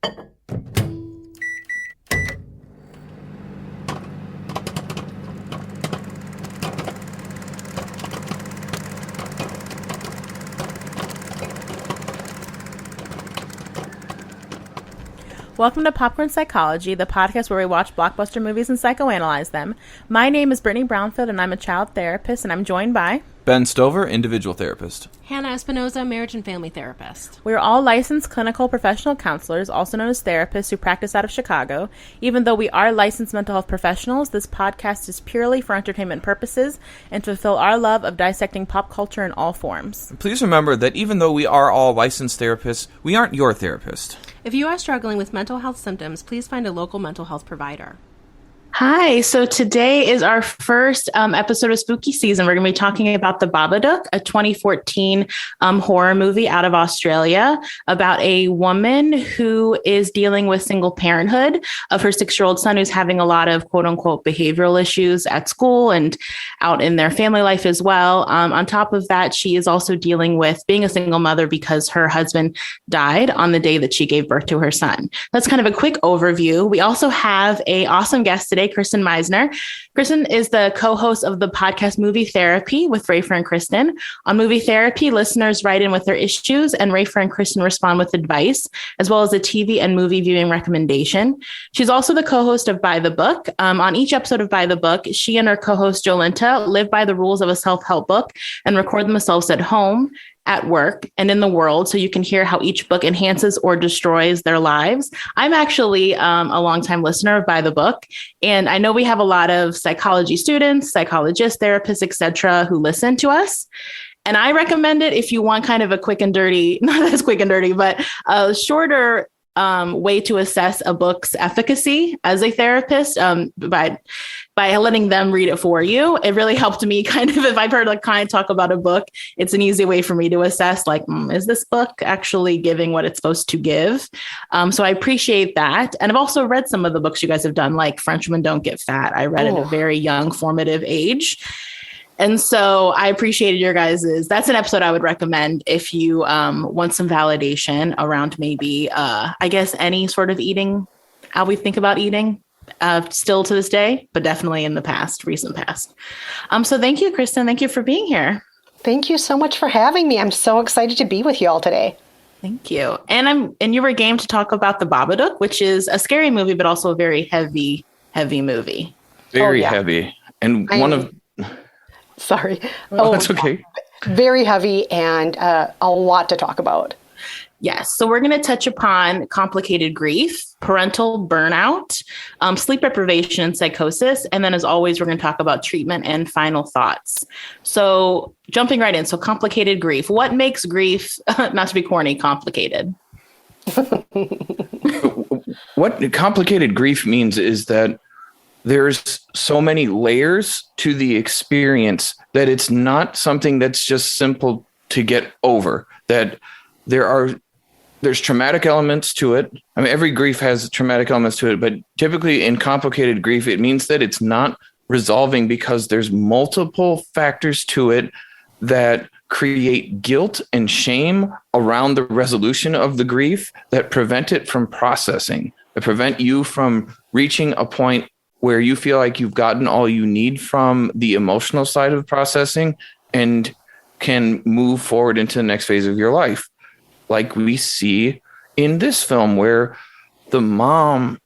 Welcome to Popcorn Psychology, the podcast where we watch blockbuster movies and psychoanalyze them. My name is Brittany Brownfield, and I'm a child therapist, and I'm joined by Ben Stover, individual therapist. Hannah Espinoza, marriage and family therapist. We are all licensed clinical professional counselors, also known as therapists, who practice out of Chicago. Even though we are licensed mental health professionals, this podcast is purely for entertainment purposes and to fulfill our love of dissecting pop culture in all forms. Please remember that even though we are all licensed therapists, we aren't your therapist. If you are struggling with mental health symptoms, please find a local mental health provider. Hi, so today is our first episode of Spooky Season. We're going to be talking about The Babadook, a 2014 horror movie out of Australia about a woman who is dealing with single parenthood of her 6-year-old son who's having a lot of quote unquote behavioral issues at school and out in their family life as well. On top of that, she is also dealing with being a single mother because her husband died on the day that she gave birth to her son. That's kind of a quick overview. We also have an awesome guest today, Kristen Meinzer. Kristen is the co-host of the podcast Movie Therapy with Rafer and Kristen. On Movie Therapy, listeners write in with their issues and Rafer and Kristen respond with advice, as well as a TV and movie viewing recommendation. She's also the co-host of By the Book. On each episode of By the Book, she and her co-host Jolenta live by the rules of a self-help book and record themselves at home, at work, and in the world, so you can hear how each book enhances or destroys their lives. I'm actually a longtime listener of By the Book, and I know we have a lot of psychology students, psychologists, therapists, etc., who listen to us. And I recommend it if you want kind of a quick and dirty, not as quick and dirty, but a shorter way to assess a book's efficacy as a therapist by letting them read it for you. It really helped me kind of, if I've heard a client talk about a book, it's an easy way for me to assess like, is this book actually giving what it's supposed to give? So I appreciate that. And I've also read some of the books you guys have done, like Frenchmen Don't Get Fat. I read at a very young formative age. And so I appreciated your guys's. That's an episode I would recommend if you want some validation around maybe, I guess, any sort of eating, how we think about eating. Still to this day, but definitely in the past, recent past. So thank you, Kristen. Thank you for being here. Thank you so much for having me. I'm so excited to be with you all today. Thank you. And you were game to talk about The Babadook, which is a scary movie, but also a very heavy movie. Very heavy. And Sorry. That's okay. Very heavy and a lot to talk about. Yes. So we're going to touch upon complicated grief, parental burnout, sleep deprivation, and psychosis. And then, as always, we're going to talk about treatment and final thoughts. So jumping right in. So complicated grief. What makes grief, not to be corny, complicated? What complicated grief means is that there's so many layers to the experience that it's not something that's just simple to get over, that there's traumatic elements to it. I mean, every grief has traumatic elements to it, but typically in complicated grief, it means that it's not resolving because there's multiple factors to it that create guilt and shame around the resolution of the grief that prevent it from processing, that prevent you from reaching a point where you feel like you've gotten all you need from the emotional side of processing and can move forward into the next phase of your life. Like we see in this film where the mom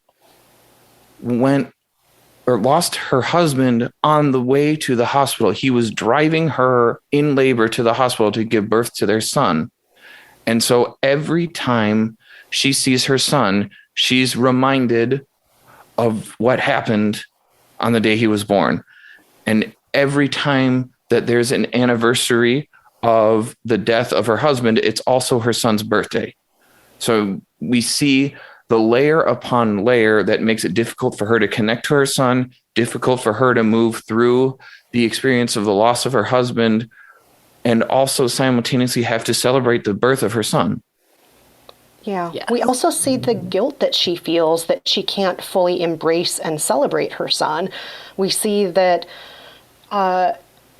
lost her husband on the way to the hospital. He was driving her in labor to the hospital to give birth to their son. And so every time she sees her son, she's reminded of what happened on the day he was born. And every time that there's an anniversary of the death of her husband, it's also her son's birthday. So we see the layer upon layer that makes it difficult for her to connect to her son, difficult for her to move through the experience of the loss of her husband, and also simultaneously have to celebrate the birth of her son. Yeah. Yes. We also see the guilt that she feels that she can't fully embrace and celebrate her son. We see that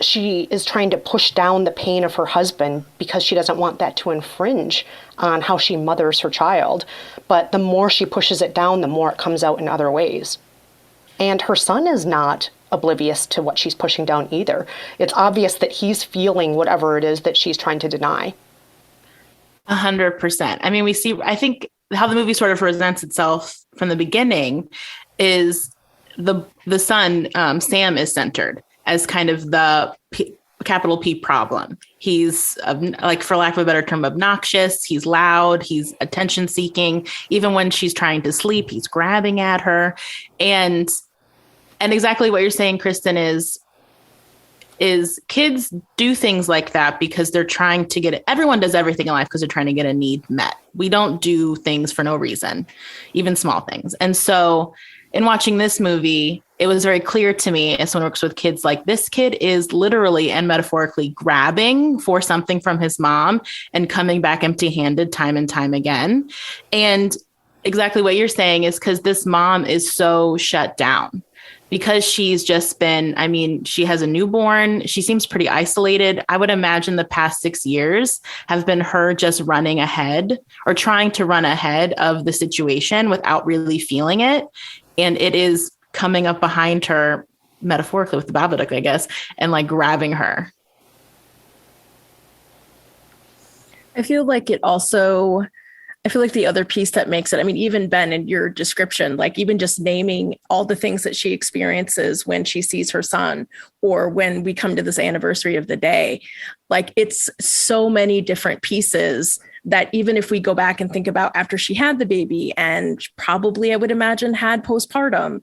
she is trying to push down the pain of her husband because she doesn't want that to infringe on how she mothers her child. But the more she pushes it down, the more it comes out in other ways. And her son is not oblivious to what she's pushing down either. It's obvious that he's feeling whatever it is that she's trying to deny. 100%. I mean, I think how the movie sort of presents itself from the beginning is the son, Sam, is centered as kind of the capital P problem. He's like, for lack of a better term, obnoxious. He's loud. He's attention seeking. Even when she's trying to sleep, he's grabbing at her. And exactly what you're saying, Kristen, is kids do things like that because they're trying to get it. Everyone does everything in life because they're trying to get a need met. We don't do things for no reason, even small things. And so in watching this movie, it was very clear to me, as someone who works with kids, like, this kid is literally and metaphorically grabbing for something from his mom and coming back empty-handed time and time again. And exactly what you're saying is because this mom is so shut down. Because she's just been, I mean, she has a newborn. She seems pretty isolated. I would imagine the past 6 years have been her just running ahead or trying to run ahead of the situation without really feeling it. And it is coming up behind her, metaphorically with the Babadook, I guess, and like grabbing her. I feel like the other piece that makes it, I mean, even Ben, in your description, like even just naming all the things that she experiences when she sees her son or when we come to this anniversary of the day, like it's so many different pieces that even if we go back and think about after she had the baby and probably I would imagine had postpartum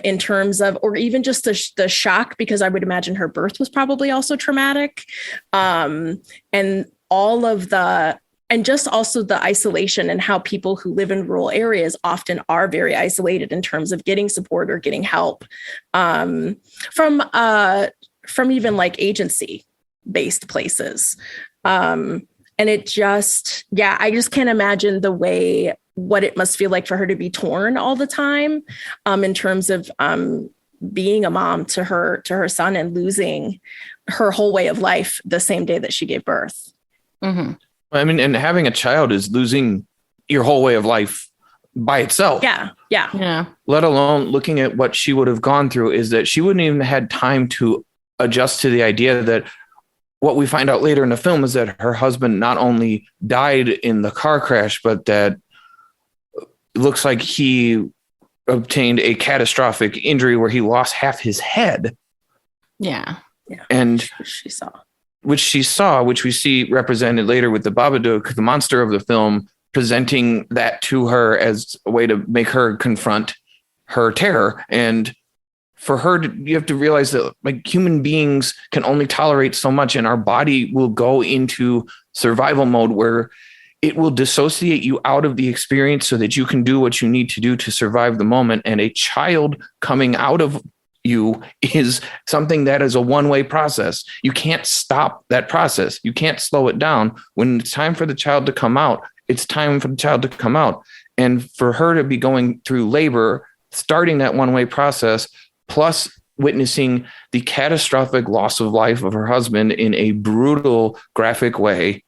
in terms of, or even just the shock, because I would imagine her birth was probably also traumatic, and all of the, and just also the isolation and how people who live in rural areas often are very isolated in terms of getting support or getting help from even like agency-based places. And it just, I just can't imagine what it must feel like for her to be torn all the time in terms of being a mom to her son and losing her whole way of life the same day that she gave birth. Mm-hmm. I mean, and having a child is losing your whole way of life by itself. Yeah. Let alone looking at what she would have gone through, is that she wouldn't even had time to adjust to the idea that what we find out later in the film is that her husband not only died in the car crash, but that it looks like he obtained a catastrophic injury where he lost half his head. Yeah. And which she saw, which we see represented later with the Babadook, the monster of the film, presenting that to her as a way to make her confront her terror. And for her, you have to realize that like human beings can only tolerate so much, and our body will go into survival mode where it will dissociate you out of the experience so that you can do what you need to do to survive the moment. And a child coming out of you is something that is a one-way process. You can't stop that process. You can't slow it down. When it's time for the child to come out, it's time for the child to come out. And for her to be going through labor, starting that one-way process, plus witnessing the catastrophic loss of life of her husband in a brutal, graphic way,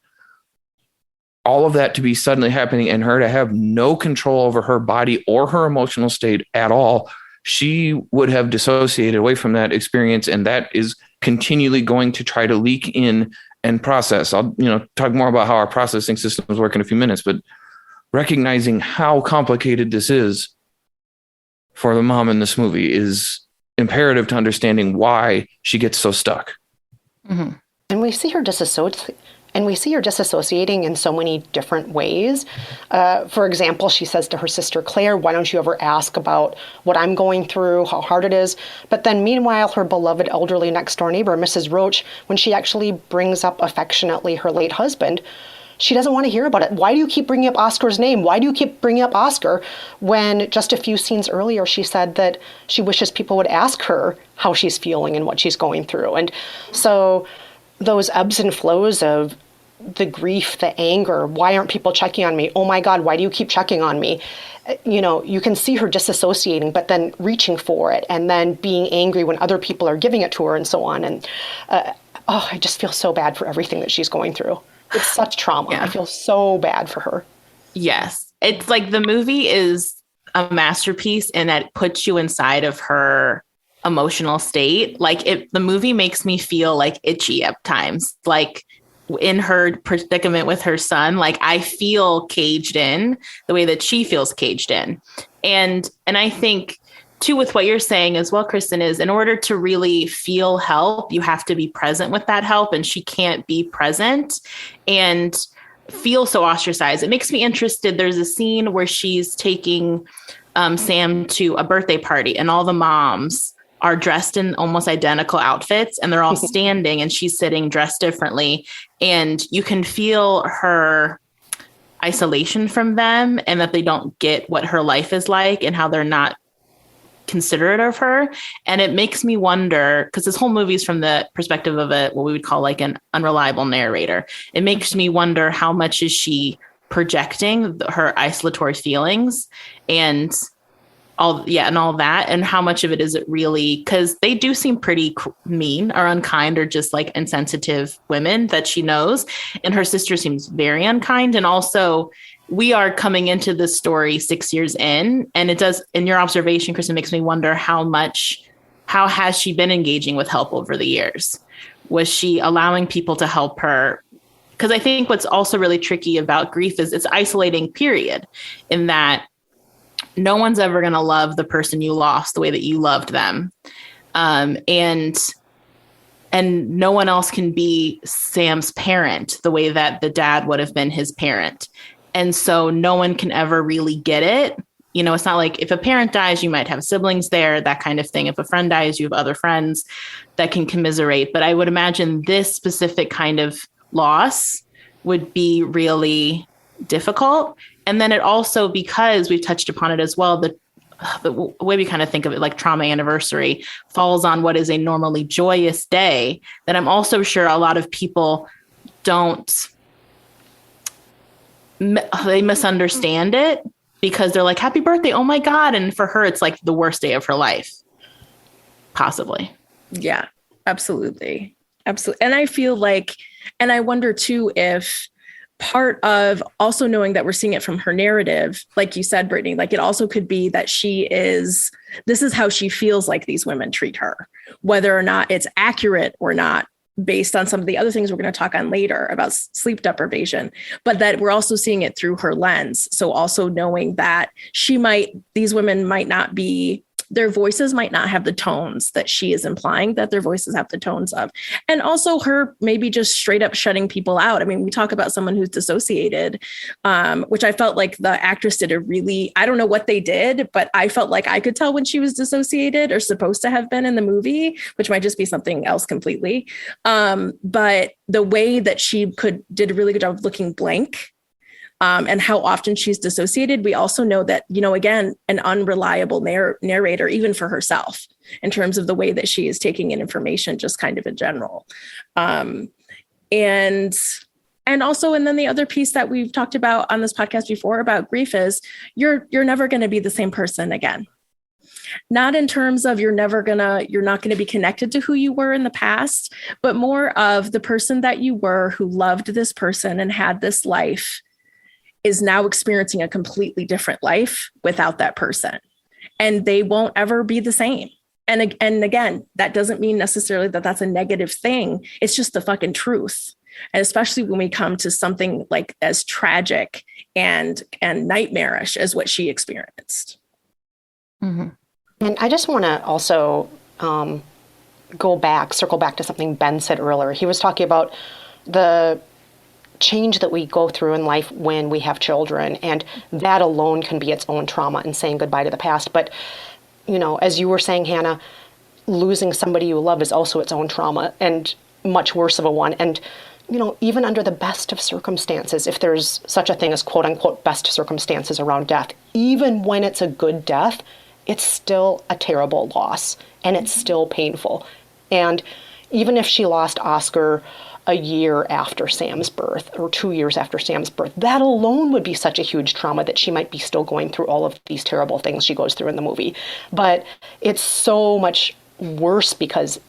all of that to be suddenly happening and her to have no control over her body or her emotional state at all, she would have dissociated away from that experience. And that is continually going to try to leak in and process. I'll, talk more about how our processing systems work in a few minutes, but recognizing how complicated this is for the mom in this movie is imperative to understanding why she gets so stuck. Mm-hmm. And we see her disassociating in so many different ways. For example, she says to her sister Claire, "Why don't you ever ask about what I'm going through, how hard it is?" But then meanwhile, her beloved elderly next door neighbor, Mrs. Roach, when she actually brings up affectionately her late husband, she doesn't want to hear about it. Why do you keep bringing up Oscar's name? Why do you keep bringing up Oscar? When just a few scenes earlier, she said that she wishes people would ask her how she's feeling and what she's going through. And so those ebbs and flows of the grief, the anger. Why aren't people checking on me? Oh my God, why do you keep checking on me? You can see her disassociating, but then reaching for it and then being angry when other people are giving it to her and so on. And I just feel so bad for everything that she's going through. It's such trauma. Yeah. I feel so bad for her. Yes. It's like the movie is a masterpiece in that it puts you inside of her emotional state. Like the movie makes me feel like itchy at times, like in her predicament with her son. Like I feel caged in the way that she feels caged in. And I think too, with what you're saying as well, Kristen, is in order to really feel help, you have to be present with that help. And she can't be present and feel so ostracized. It makes me interested. There's a scene where she's taking Sam to a birthday party and all the moms are dressed in almost identical outfits and they're all standing and she's sitting dressed differently. And you can feel her isolation from them and that they don't get what her life is like and how they're not considerate of her. And it makes me wonder, because this whole movie is from the perspective of what we would call like an unreliable narrator. It makes me wonder how much is she projecting her isolatory feelings and all that, and how much of it is it really, because they do seem pretty mean or unkind or just like insensitive women that she knows, and her sister seems very unkind. And also we are coming into this story 6 years in, and it does, in your observation, Kristen, makes me wonder how has she been engaging with help over the years? Was she allowing people to help her? Because I think what's also really tricky about grief is it's isolating, period, in that no one's ever going to love the person you lost the way that you loved them. And no one else can be Sam's parent the way that the dad would have been his parent. And so no one can ever really get it. It's not like if a parent dies, you might have siblings there, that kind of thing. If a friend dies, you have other friends that can commiserate. But I would imagine this specific kind of loss would be really difficult. And then it also, because we've touched upon it as well, the way we kind of think of it, like trauma anniversary, falls on what is a normally joyous day, that I'm also sure a lot of people they misunderstand it because they're like, happy birthday, oh my God. And for her, it's like the worst day of her life, possibly. Yeah, absolutely. Absolutely. And I feel like, and I wonder too, if part of also knowing that we're seeing it from her narrative, like you said, Brittany, like it also could be that this is how she feels like these women treat her, whether or not it's accurate or not, based on some of the other things we're going to talk on later about sleep deprivation, but that we're also seeing it through her lens. So also knowing that these women might not be, their voices might not have the tones that she is implying that their voices have the tones of. And also her maybe just straight up shutting people out. I mean, we talk about someone who's dissociated, which I felt like the actress did I don't know what they did, but I felt like I could tell when she was dissociated or supposed to have been in the movie, which might just be something else completely. But the way that she did a really good job of looking blank, and how often she's dissociated. We also know that, again, an unreliable narrator, even for herself, in terms of the way that she is taking in information, just kind of in general. And also, and then the other piece that we've talked about on this podcast before about grief is you're never going to be the same person again. Not in terms of you're not going to be connected to who you were in the past, but more of the person that you were who loved this person and had this life is now experiencing a completely different life without that person. And they won't ever be the same. And again, that doesn't mean necessarily that that's a negative thing. It's just the fucking truth. And especially when we come to something like as tragic and nightmarish as what she experienced. Mm-hmm. And I just want to also circle back to something Ben said earlier. He was talking about the change that we go through in life when we have children, and that alone can be its own trauma and saying goodbye to the past. But, as you were saying, Hannah, losing somebody you love is also its own trauma, and much worse of a one. And, even under the best of circumstances, if there's such a thing as quote unquote best circumstances around death, even when it's a good death, it's still a terrible loss and it's still painful. And even if she lost Oscar a year after Sam's birth or 2 years after Sam's birth. That alone would be such a huge trauma that she might be still going through all of these terrible things she goes through in the movie. But it's so much worse because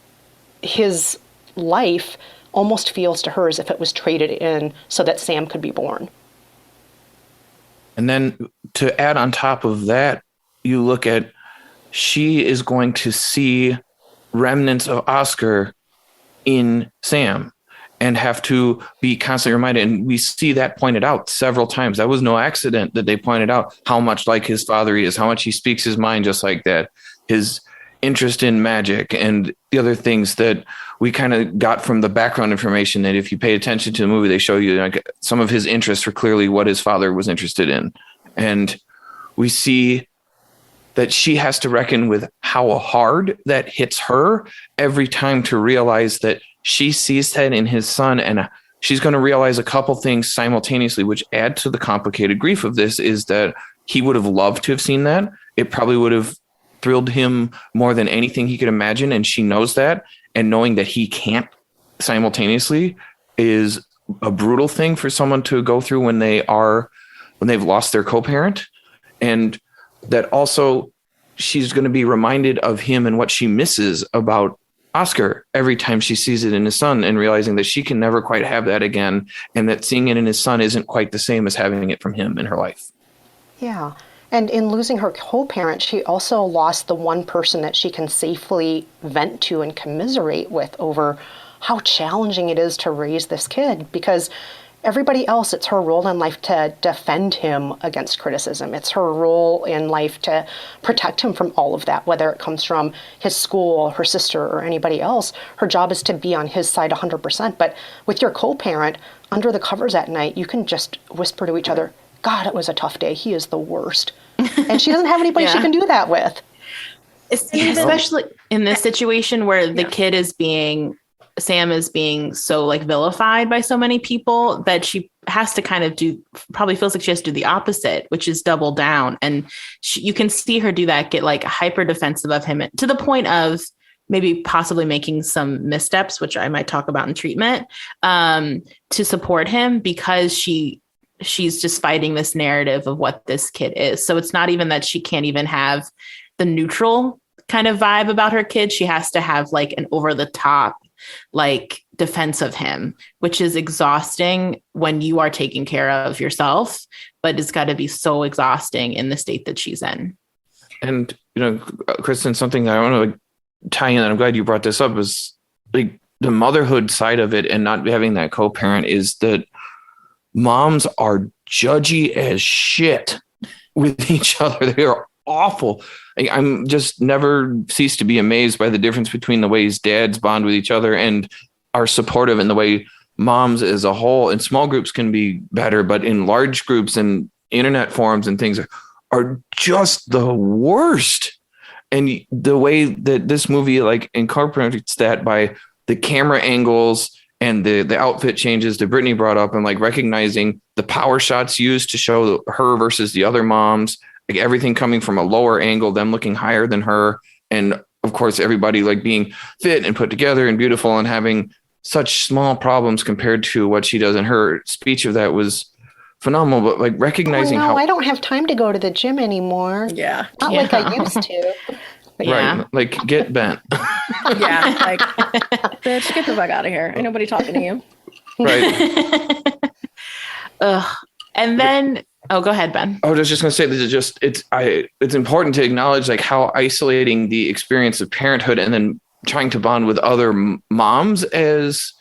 his life almost feels to her as if it was traded in so that Sam could be born. And then to add on top of that, you look at, she is going to see remnants of Oscar in Sam and have to be constantly reminded. And we see that pointed out several times. That was no accident that they pointed out how much like his father he is, how much he speaks his mind just like that, his interest in magic and the other things that we kind of got from the background information, that if you pay attention to the movie, they show you like some of his interests are clearly what his father was interested in. And we see that she has to reckon with how hard that hits her every time to realize that she sees that in his son. And she's going to realize a couple things simultaneously, which add to the complicated grief of this, is that he would have loved to have seen that. It probably would have thrilled him more than anything he could imagine. And she knows that. And knowing that he can't simultaneously is a brutal thing for someone to go through when they've lost their co-parent. And that also she's going to be reminded of him and what she misses about Oscar every time she sees it in his son, and realizing that she can never quite have that again. And that seeing it in his son isn't quite the same as having it from him in her life. Yeah. And in losing her co-parent, she also lost the one person that she can safely vent to and commiserate with over how challenging it is to raise this kid, because everybody else, it's her role in life to defend him against criticism. It's her role in life to protect him from all of that, whether it comes from his school, her sister, or anybody else. Her job is to be on his side 100%. But with your co-parent, under the covers at night, you can just whisper to each other, God, it was a tough day. He is the worst. And she doesn't have anybody she can do that with. Especially in this situation where the kid is Sam is being so like vilified by so many people that she has to kind of probably feels like she has to do the opposite, which is double down. And you can see her do that, get like hyper defensive of him to the point of maybe possibly making some missteps, which I might talk about in treatment, to support him, because she's just fighting this narrative of what this kid is. So it's not even that she can't even have the neutral kind of vibe about her kid. She has to have like an over the top, like defense of him, which is exhausting when you are taking care of yourself, but it's got to be so exhausting in the state that she's in. And, Kristen, something that I want to tie in, and I'm glad you brought this up, is like the motherhood side of it and not having that co-parent, is that moms are judgy as shit with each other. They are awful. I'm just never cease to be amazed by the difference between the ways dads bond with each other and are supportive, and the way moms as a whole in small groups can be better, but in large groups and internet forums and things are just the worst. And the way that this movie like incorporates that by the camera angles and the outfit changes that Brittany brought up, and like recognizing the power shots used to show her versus the other moms, like everything coming from a lower angle, them looking higher than her. And of course, everybody like being fit and put together and beautiful and having such small problems compared to what she does. And her speech of that was phenomenal, but like recognizing how I don't have time to go to the gym anymore. Yeah. Not like I used to. Right. Like get bent. Yeah. Like, bitch, get the fuck out of here. Ain't nobody talking to you. Right. And then, go ahead, Ben. I was just going to say, this is just, it's important to acknowledge like how isolating the experience of parenthood and then trying to bond with other moms as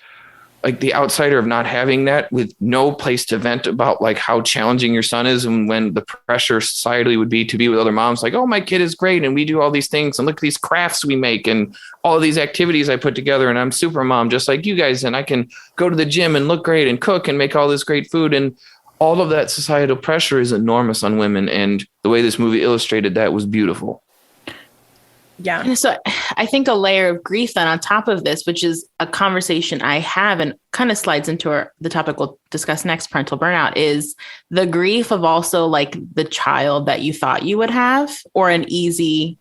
like the outsider of not having that, with no place to vent about like how challenging your son is, and when the pressure societally would be to be with other moms, like, oh, my kid is great and we do all these things and look at these crafts we make and all of these activities I put together, and I'm super mom just like you guys, and I can go to the gym and look great and cook and make all this great food. And all of that societal pressure is enormous on women, and the way this movie illustrated that was beautiful. Yeah. And so I think a layer of grief then on top of this, which is a conversation I have and kind of slides into the topic we'll discuss next, parental burnout, is the grief of also like the child that you thought you would have, or an easy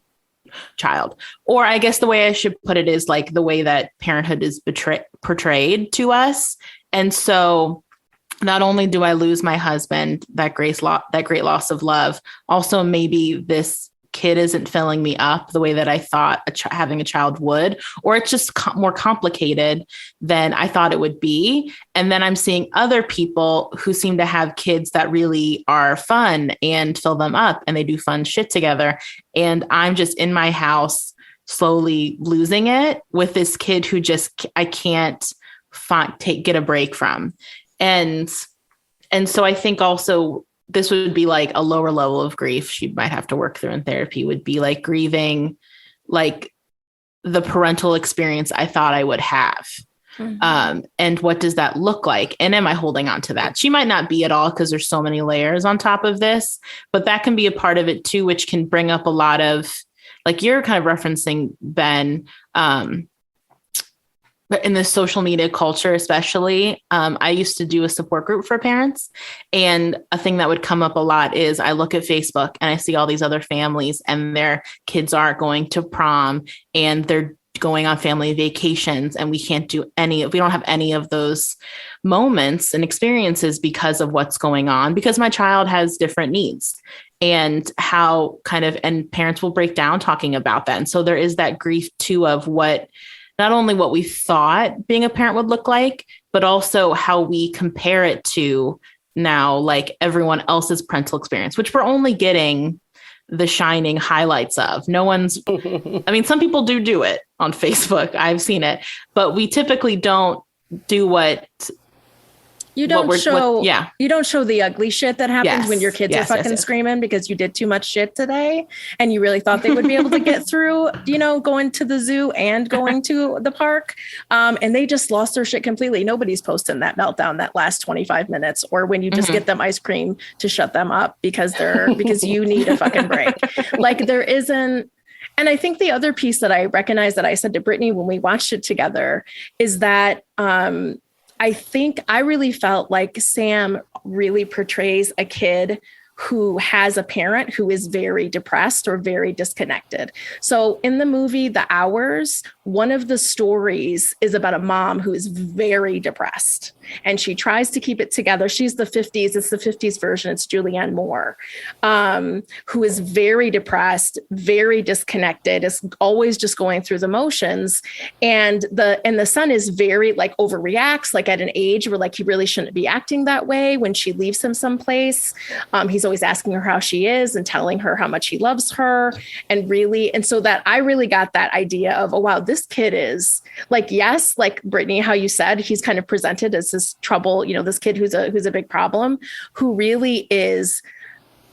child. Or I guess the way I should put it is like the way that parenthood is portrayed to us. And so not only do I lose my husband, that great loss of love, also maybe this kid isn't filling me up the way that I thought having a child would, or it's just more complicated than I thought it would be. And then I'm seeing other people who seem to have kids that really are fun and fill them up and they do fun shit together. And I'm just in my house slowly losing it with this kid who just, I can't get a break from. And so I think also this would be like a lower level of grief she might have to work through in therapy, would be like grieving like the parental experience I thought I would have. Mm-hmm. And what does that look like? And am I holding on to that? She might not be at all because there's so many layers on top of this, but that can be a part of it too, which can bring up a lot of, like you're kind of referencing, Ben, but in the social media culture, especially, I used to do a support group for parents. And a thing that would come up a lot is I look at Facebook and I see all these other families and their kids aren't going to prom and they're going on family vacations. And we don't have any of those moments and experiences because of what's going on, because my child has different needs and and parents will break down talking about that. And so there is that grief too of not only what we thought being a parent would look like, but also how we compare it to now, like everyone else's parental experience, which we're only getting the shining highlights of. Some people do it on Facebook. I've seen it, but we typically don't do what you don't show the ugly shit that happens when your kids are fucking screaming because you did too much shit today and you really thought they would be able to get through, going to the zoo and going to the park. And they just lost their shit completely. Nobody's posting that meltdown that last 25 minutes or when you just get them ice cream to shut them up because you need a fucking break. Like there isn't. And I think the other piece that I recognize that I said to Brittany when we watched it together is that, I think I really felt like Sam really portrays a kid who has a parent who is very depressed or very disconnected. So in the movie, The Hours, one of the stories is about a mom who is very depressed and she tries to keep it together. She's the 50s. It's the 50s version. It's Julianne Moore, who is very depressed, very disconnected, is always just going through the motions. And the son is very like overreacts, like at an age where like he really shouldn't be acting that way when she leaves him someplace. He's always asking her how she is and telling her how much he loves her. And so that I really got that idea of, oh, wow, this kid is like, yes, like Brittany, how you said, he's kind of presented as this trouble, this kid who's a big problem, who really is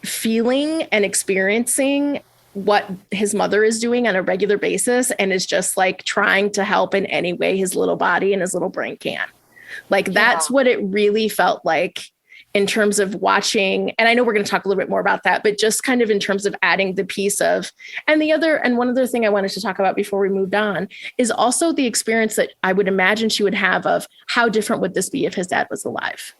feeling and experiencing what his mother is doing on a regular basis and is just like trying to help in any way his little body and his little brain can. Like, that's what it really felt like in terms of watching. And I know we're going to talk a little bit more about that, but just kind of in terms of adding the piece of, and one other thing I wanted to talk about before we moved on is also the experience that I would imagine she would have of how different would this be if his dad was alive?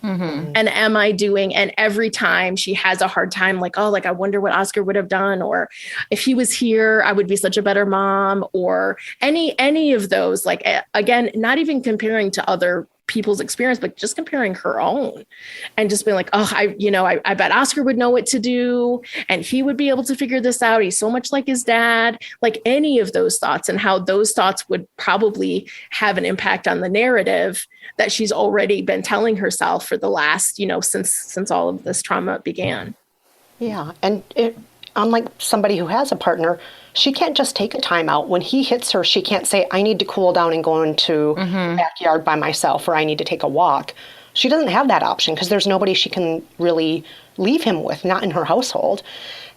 Mm-hmm. And am I doing, and every time she has a hard time, like, oh, like, I wonder what Oscar would have done, or if he was here, I would be such a better mom, or any of those, like, again, not even comparing to other people's experience, but just comparing her own and just being like, oh, I bet Oscar would know what to do and he would be able to figure this out. He's so much like his dad, like any of those thoughts and how those thoughts would probably have an impact on the narrative that she's already been telling herself for the last, since all of this trauma began. Yeah. And unlike somebody who has a partner, she can't just take a time out. When he hits her, she can't say, I need to cool down and go into the backyard by myself, or I need to take a walk. She doesn't have that option because there's nobody she can really leave him with, not in her household.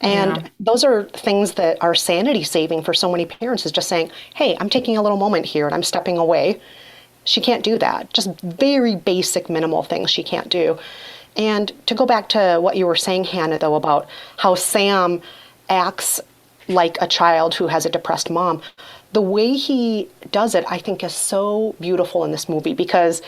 And those are things that are sanity saving for so many parents, is just saying, hey, I'm taking a little moment here and I'm stepping away. She can't do that. Just very basic, minimal things she can't do. And to go back to what you were saying, Hannah, though, about how Sam acts like a child who has a depressed mom, the way he does it, I think, is so beautiful in this movie, because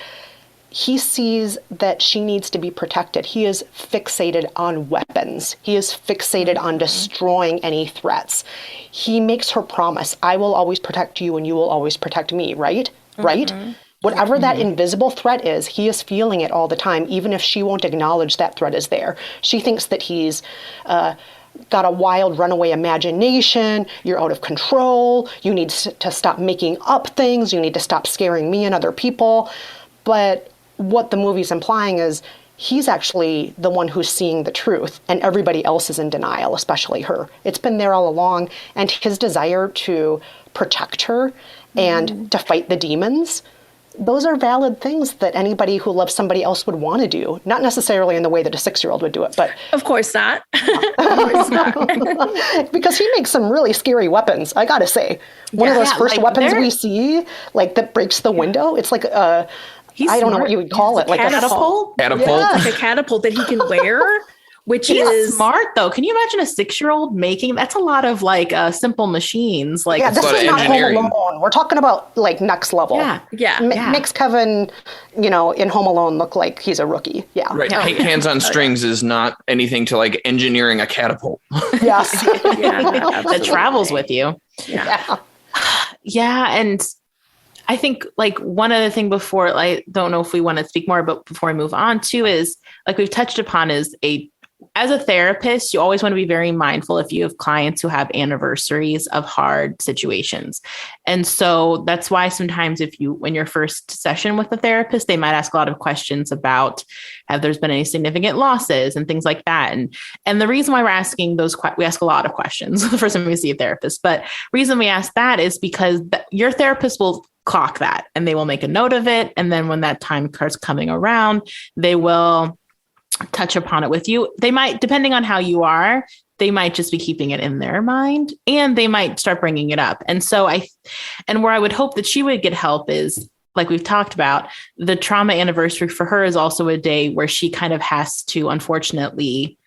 he sees that she needs to be protected. He is fixated on weapons. He is fixated on destroying any threats. He makes her promise, I will always protect you and you will always protect me, right? Right? Whatever that invisible threat is, he is feeling it all the time, even if she won't acknowledge that threat is there. She thinks that he's got a wild runaway imagination, you're out of control, you need to stop making up things, you need to stop scaring me and other people. But what the movie's implying is he's actually the one who's seeing the truth, and everybody else is in denial, especially her. It's been there all along, and his desire to protect her and to fight the demons, those are valid things that anybody who loves somebody else would want to do. Not necessarily in the way that a 6-year-old would do it, but... Of course not. Because he makes some really scary weapons, I gotta say. One of those first weapons we see, like, that breaks the window, it's like a... I don't know what you would call it. Like a catapult? Catapult? Yeah. Like a catapult that he can wear, which He's is smart though. Can you imagine a 6-year-old making? That's a lot of like simple machines. Like, yeah, this is not Home engineering. Alone. We're talking about like next level. Yeah. Makes Kevin, in Home Alone look like he's a rookie. Yeah. Right. Hands on strings is not anything to like engineering a catapult. Yes. that travels with you. Yeah. Yeah, and I think like one other thing before, I don't know if we want to speak more, but before I move on too, is like we've touched upon is as a therapist, you always want to be very mindful if you have clients who have anniversaries of hard situations. And so that's why sometimes when your first session with a therapist, they might ask a lot of questions about have there's been any significant losses and things like that. And the reason why we're asking we ask a lot of questions the first time we see a therapist, but reason we ask that is because your therapist will clock that and they will make a note of it. And then when that time starts coming around, they will touch upon it with you. They might, depending on how you are, they might just be keeping it in their mind and they might start bringing it up. And so where I would hope that she would get help is, like we've talked about, the trauma anniversary for her is also a day where she kind of has to, unfortunately,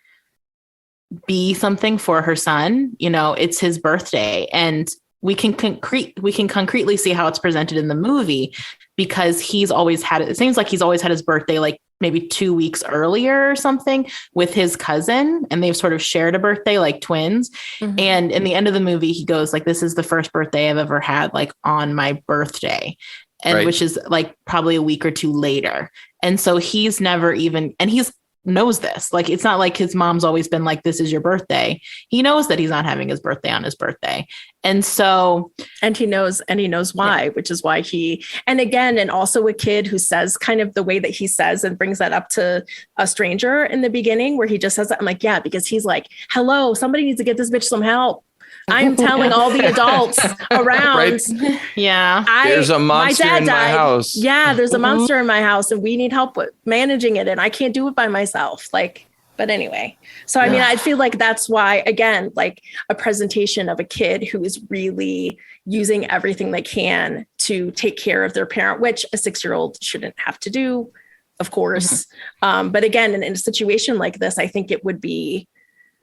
be something for her son. It's his birthday, and we can concretely see how it's presented in the movie because he's always had it. It seems like he's always had his birthday like maybe 2 weeks earlier or something with his cousin, and they've sort of shared a birthday like twins. Mm-hmm. And in the end of the movie, he goes like, "This is the first birthday I've ever had like on my birthday," and which is like probably a week or two later. And so he's never even, and he's knows this. Like, it's not like his mom's always been like, "This is your birthday." He knows that he's not having his birthday on his birthday. And so, and he knows why, which is why and also a kid who says kind of the way that he says and brings that up to a stranger in the beginning, where he just says that. I'm like, yeah, because he's like, "Hello, somebody needs to get this bitch some help. I'm telling all the adults around." Right. Yeah. There's a monster in my house. Yeah, there's a monster in my house and we need help with managing it. And I can't do it by myself. But anyway, so I mean, I feel like that's why, again, like a presentation of a kid who is really using everything they can to take care of their parent, which a 6-year-old shouldn't have to do, of course. Mm-hmm. But again, in a situation like this, I think it would be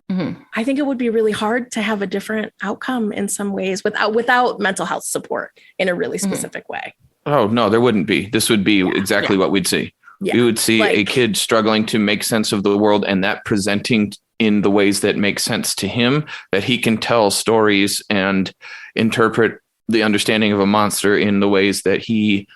really hard to have a different outcome in some ways without mental health support in a really specific way. Oh, no, there wouldn't be. This would be exactly what we'd see. Yeah. We would see a kid struggling to make sense of the world, and that presenting in the ways that make sense to him, that he can tell stories and interpret the understanding of a monster in the ways that he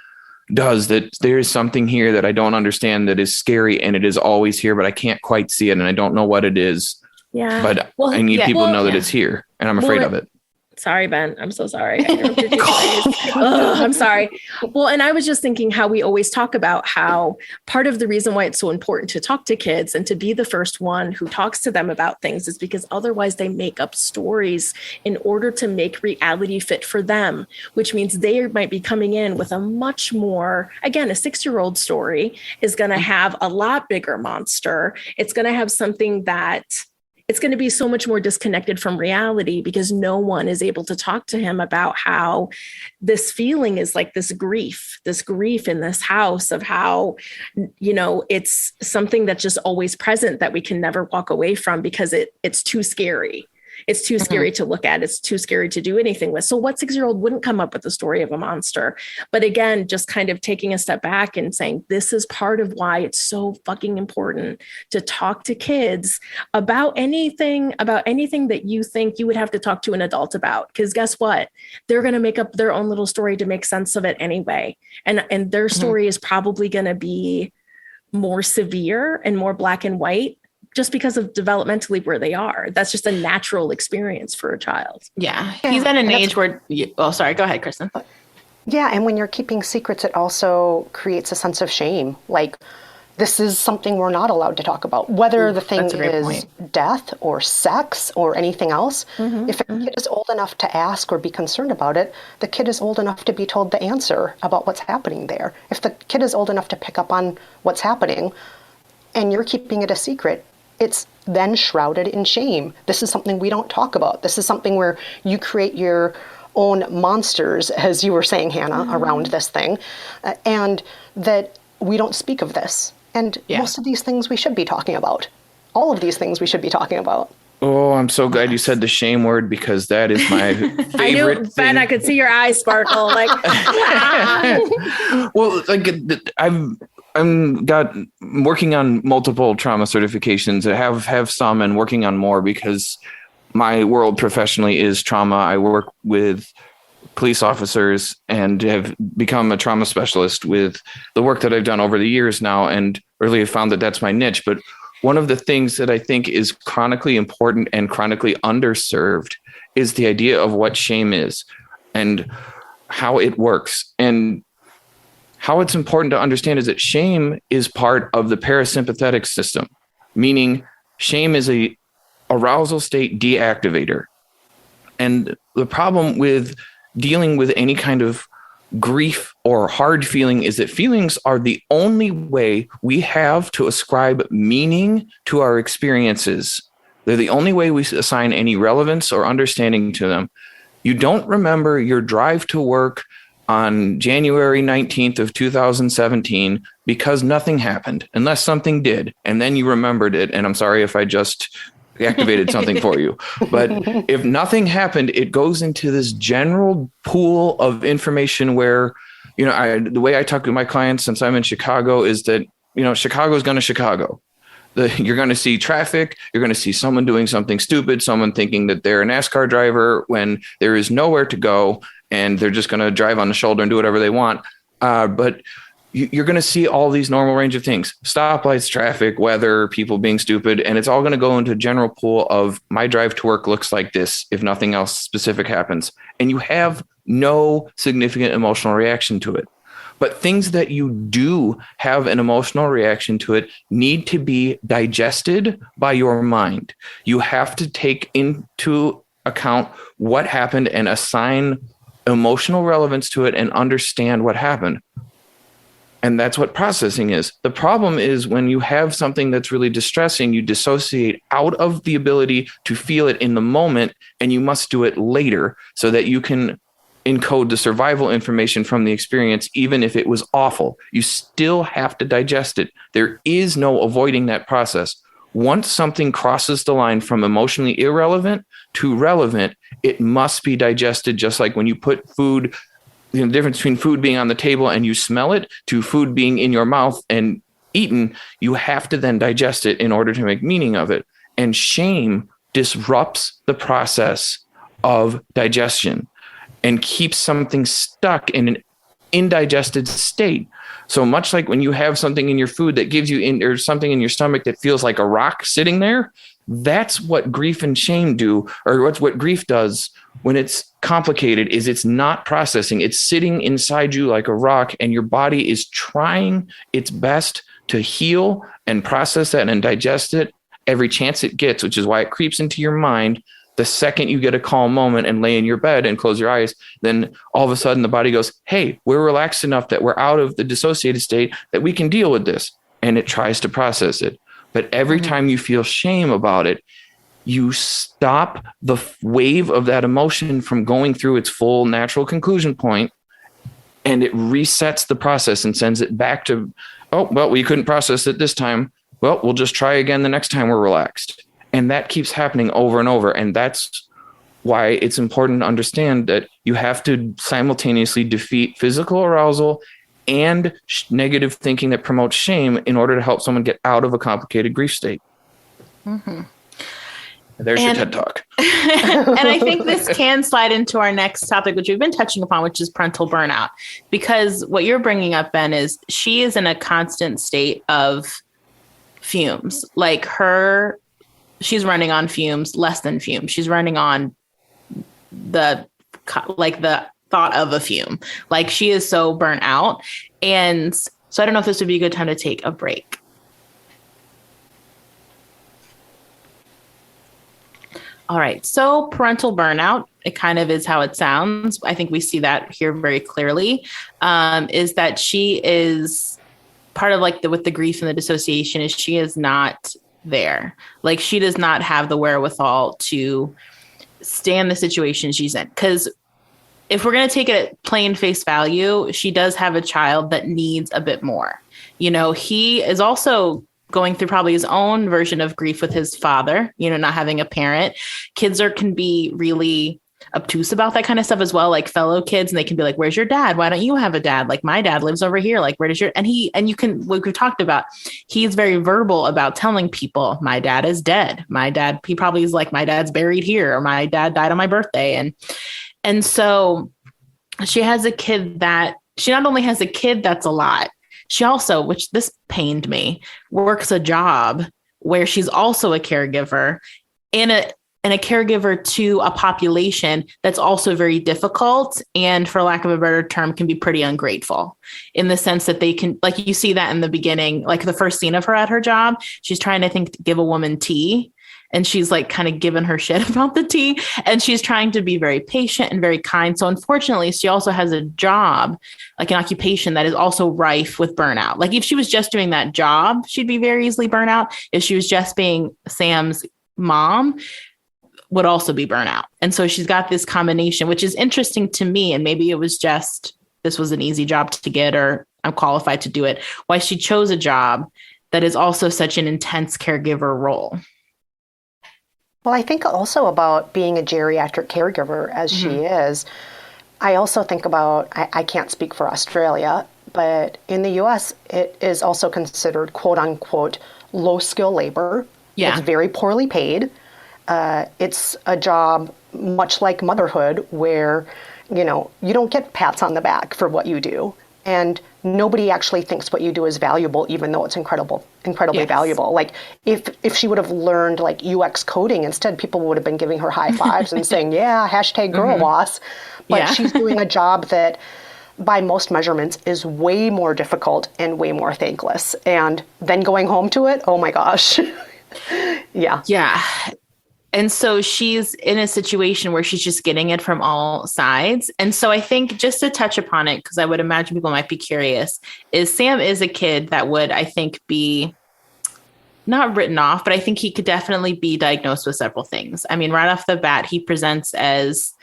does, that there is something here that I don't understand that is scary, and it is always here, but I can't quite see it, and I don't know what it is. Yeah. But I need people to know that it's here, and I'm afraid of it. Sorry, Ben. I'm so sorry. I interrupted you. I'm sorry. Well, and I was just thinking how we always talk about how part of the reason why it's so important to talk to kids and to be the first one who talks to them about things is because otherwise they make up stories in order to make reality fit for them, which means they might be coming in with a much more, again, a 6-year-old story is going to have a lot bigger monster. It's going to have something that it's going to be so much more disconnected from reality because no one is able to talk to him about how this feeling is like this grief in this house of how, it's something that's just always present that we can never walk away from because it's too scary. It's too scary to look at. It's too scary to do anything with. So what 6-year-old wouldn't come up with the story of a monster? But again, just kind of taking a step back and saying, this is part of why it's so fucking important to talk to kids about anything that you think you would have to talk to an adult about. Because guess what? They're going to make up their own little story to make sense of it anyway. And their story is probably going to be more severe and more black and white just because of developmentally where they are. That's just a natural experience for a child. Yeah. He's at an age where, oh, sorry, go ahead, Kristen. Yeah. And when you're keeping secrets, it also creates a sense of shame. Like, this is something we're not allowed to talk about, whether the thing is death or sex or anything else. If a kid is old enough to ask or be concerned about it, the kid is old enough to be told the answer about what's happening there. If the kid is old enough to pick up on what's happening and you're keeping it a secret, it's then shrouded in shame. This is something we don't talk about. This is something where you create your own monsters, as you were saying, Hannah, around this thing, and that we don't speak of this. And most of these things we should be talking about. All of these things we should be talking about. Oh, I'm so glad you said the shame word, because that is my favorite I knew, thing. Ben, I could see your eyes sparkle. Like, well, like I'm working on multiple trauma certifications. I have some and working on more because my world professionally is trauma. I work with police officers and have become a trauma specialist with the work that I've done over the years now, and really have found that that's my niche. But one of the things that I think is chronically important and chronically underserved is the idea of what shame is and how it works. And how it's important to understand is that shame is part of the parasympathetic system, meaning shame is a arousal state deactivator. And the problem with dealing with any kind of grief or hard feeling is that feelings are the only way we have to ascribe meaning to our experiences. They're the only way we assign any relevance or understanding to them. You don't remember your drive to work on January 19th of 2017 because nothing happened, unless something did. And then you remembered it. And I'm sorry if I just activated something for you. But if nothing happened, it goes into this general pool of information where, the way I talk to my clients since I'm in Chicago is that, Chicago is going to Chicago. You're going to see traffic. You're going to see someone doing something stupid, someone thinking that they're a NASCAR driver when there is nowhere to go and they're just going to drive on the shoulder and do whatever they want. But you're going to see all these normal range of things: stoplights, traffic, weather, people being stupid. And it's all going to go into a general pool of my drive to work looks like this if nothing else specific happens. And you have no significant emotional reaction to it. But things that you do have an emotional reaction to it need to be digested by your mind. You have to take into account what happened and assign emotional relevance to it and understand what happened. And that's what processing is. The problem is when you have something that's really distressing, you dissociate out of the ability to feel it in the moment, and you must do it later so that you can encode the survival information from the experience, even if it was awful. You still have to digest it. There is no avoiding that process. Once something crosses the line from emotionally irrelevant to relevant, it must be digested, just like when you put food, the difference between food being on the table and you smell it to food being in your mouth and eaten. You have to then digest it in order to make meaning of it. And shame disrupts the process of digestion and keeps something stuck in an indigested state. So much like when you have something in your food that gives you or something in your stomach that feels like a rock sitting there, that's what grief and shame do, or what grief does when it's complicated, is it's not processing. It's sitting inside you like a rock, and your body is trying its best to heal and process that and digest it every chance it gets, which is why it creeps into your mind. The second you get a calm moment and lay in your bed and close your eyes, then all of a sudden the body goes, hey, we're relaxed enough that we're out of the dissociated state that we can deal with this. And it tries to process it. But every time you feel shame about it, you stop the wave of that emotion from going through its full natural conclusion point, and it resets the process and sends it back to, oh, well, we couldn't process it this time. Well, we'll just try again the next time we're relaxed. And that keeps happening over and over. And that's why it's important to understand that you have to simultaneously defeat physical arousal and negative thinking that promotes shame in order to help someone get out of a complicated grief state. Mm-hmm. There's your TED Talk. And I think this can slide into our next topic, which we've been touching upon, which is parental burnout. Because what you're bringing up, Ben, is she is in a constant state of fumes. Like she's running on fumes, less than fumes. She's running on the thought of a fume. Like, she is so burnt out. And so I don't know if this would be a good time to take a break. All right. So parental burnout, it kind of is how it sounds. I think we see that here very clearly, is that she is part of with the grief and the dissociation is she is not there. Like, she does not have the wherewithal to stand the situation she's in. Because if we're going to take it at plain face value, she does have a child that needs a bit more. He is also going through probably his own version of grief with his father, not having a parent. Kids can be really obtuse about that kind of stuff as well, like fellow kids, and they can be like, where's your dad? Why don't you have a dad? Like, my dad lives over here. Like, where does and you can, like we've talked about, he's very verbal about telling people, my dad is dead. He probably is like, my dad's buried here, or my dad died on my birthday. And so she has a kid she not only has a kid that's a lot, she also, which this pained me, works a job where she's also a caregiver and a caregiver to a population that's also very difficult and, for lack of a better term, can be pretty ungrateful, in the sense that they can, like, you see that in the beginning, like the first scene of her at her job, she's trying, I think, to give a woman tea. And she's like kind of giving her shit about the tea, and she's trying to be very patient and very kind. So unfortunately, she also has a job, like an occupation, that is also rife with burnout. Like, if she was just doing that job, she'd be very easily burnt out. If she was just being Sam's mom, would also be burnout. And so she's got this combination, which is interesting to me. And maybe it was just, this was an easy job to get, or I'm qualified to do it. Why she chose a job that is also such an intense caregiver role. Well, I think also about being a geriatric caregiver, as she is. I also think about, I can't speak for Australia, but in the US, it is also considered, quote unquote, low skill labor. Yeah. It's very poorly paid. It's a job much like motherhood, where, you don't get pats on the back for what you do. And nobody actually thinks what you do is valuable, even though it's incredibly yes. valuable. Like, if she would have learned like UX coding instead, people would have been giving her high fives and saying, yeah, hashtag girl boss. But she's doing a job that by most measurements is way more difficult and way more thankless. And then going home to it, oh my gosh. Yeah. Yeah. And so she's in a situation where she's just getting it from all sides. And so I think, just to touch upon it, because I would imagine people might be curious, is Sam is a kid that would, I think, be not written off, but I think he could definitely be diagnosed with several things. I mean, right off the bat, he presents as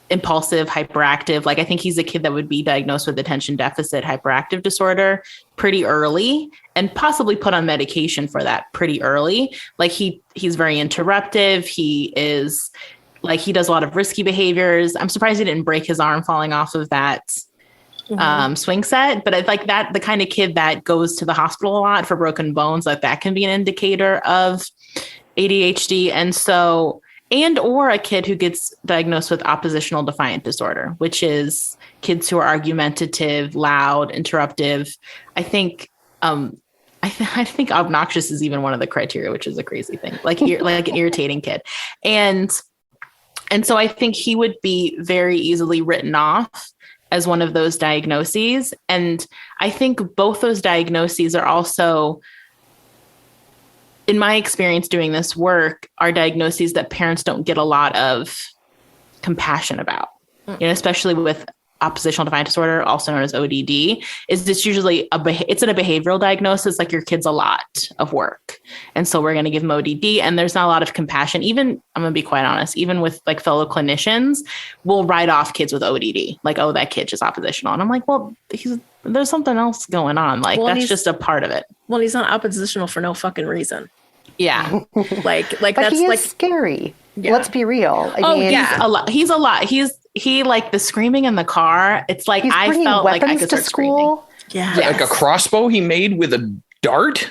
impulsive, hyperactive. Like, I think he's a kid that would be diagnosed with attention deficit hyperactive disorder pretty early, and possibly put on medication for that pretty early. Like, he's very interruptive. He is like, he does a lot of risky behaviors. I'm surprised he didn't break his arm falling off of that swing set, but it's like that, the kind of kid that goes to the hospital a lot for broken bones, like that can be an indicator of ADHD. And so, or a kid who gets diagnosed with oppositional defiant disorder, which is kids who are argumentative, loud, interruptive. I think obnoxious is even one of the criteria, which is a crazy thing. Like, like an irritating kid. And so I think he would be very easily written off as one of those diagnoses. And I think both those diagnoses are also, in my experience doing this work, are diagnoses that parents don't get a lot of compassion about, especially with oppositional defiant disorder, also known as ODD, is this usually it's a behavioral diagnosis, like your kid's a lot of work. And so we're going to give them ODD, and there's not a lot of compassion. Even, I'm going to be quite honest, even with like fellow clinicians, we'll write off kids with ODD. Like, oh, that kid is oppositional. And I'm like, well, there's something else going on. Like, that's just a part of it. Well, he's not oppositional for no fucking reason. Yeah. Like But that's he is like scary. Yeah. Let's be real. I Oh, mean, yeah. He's a lot. He like the screaming in the car. It's like he's I bringing felt like I weapons could to start screaming. school. yeah. Yeah. Like a Yes. crossbow he made with a dart.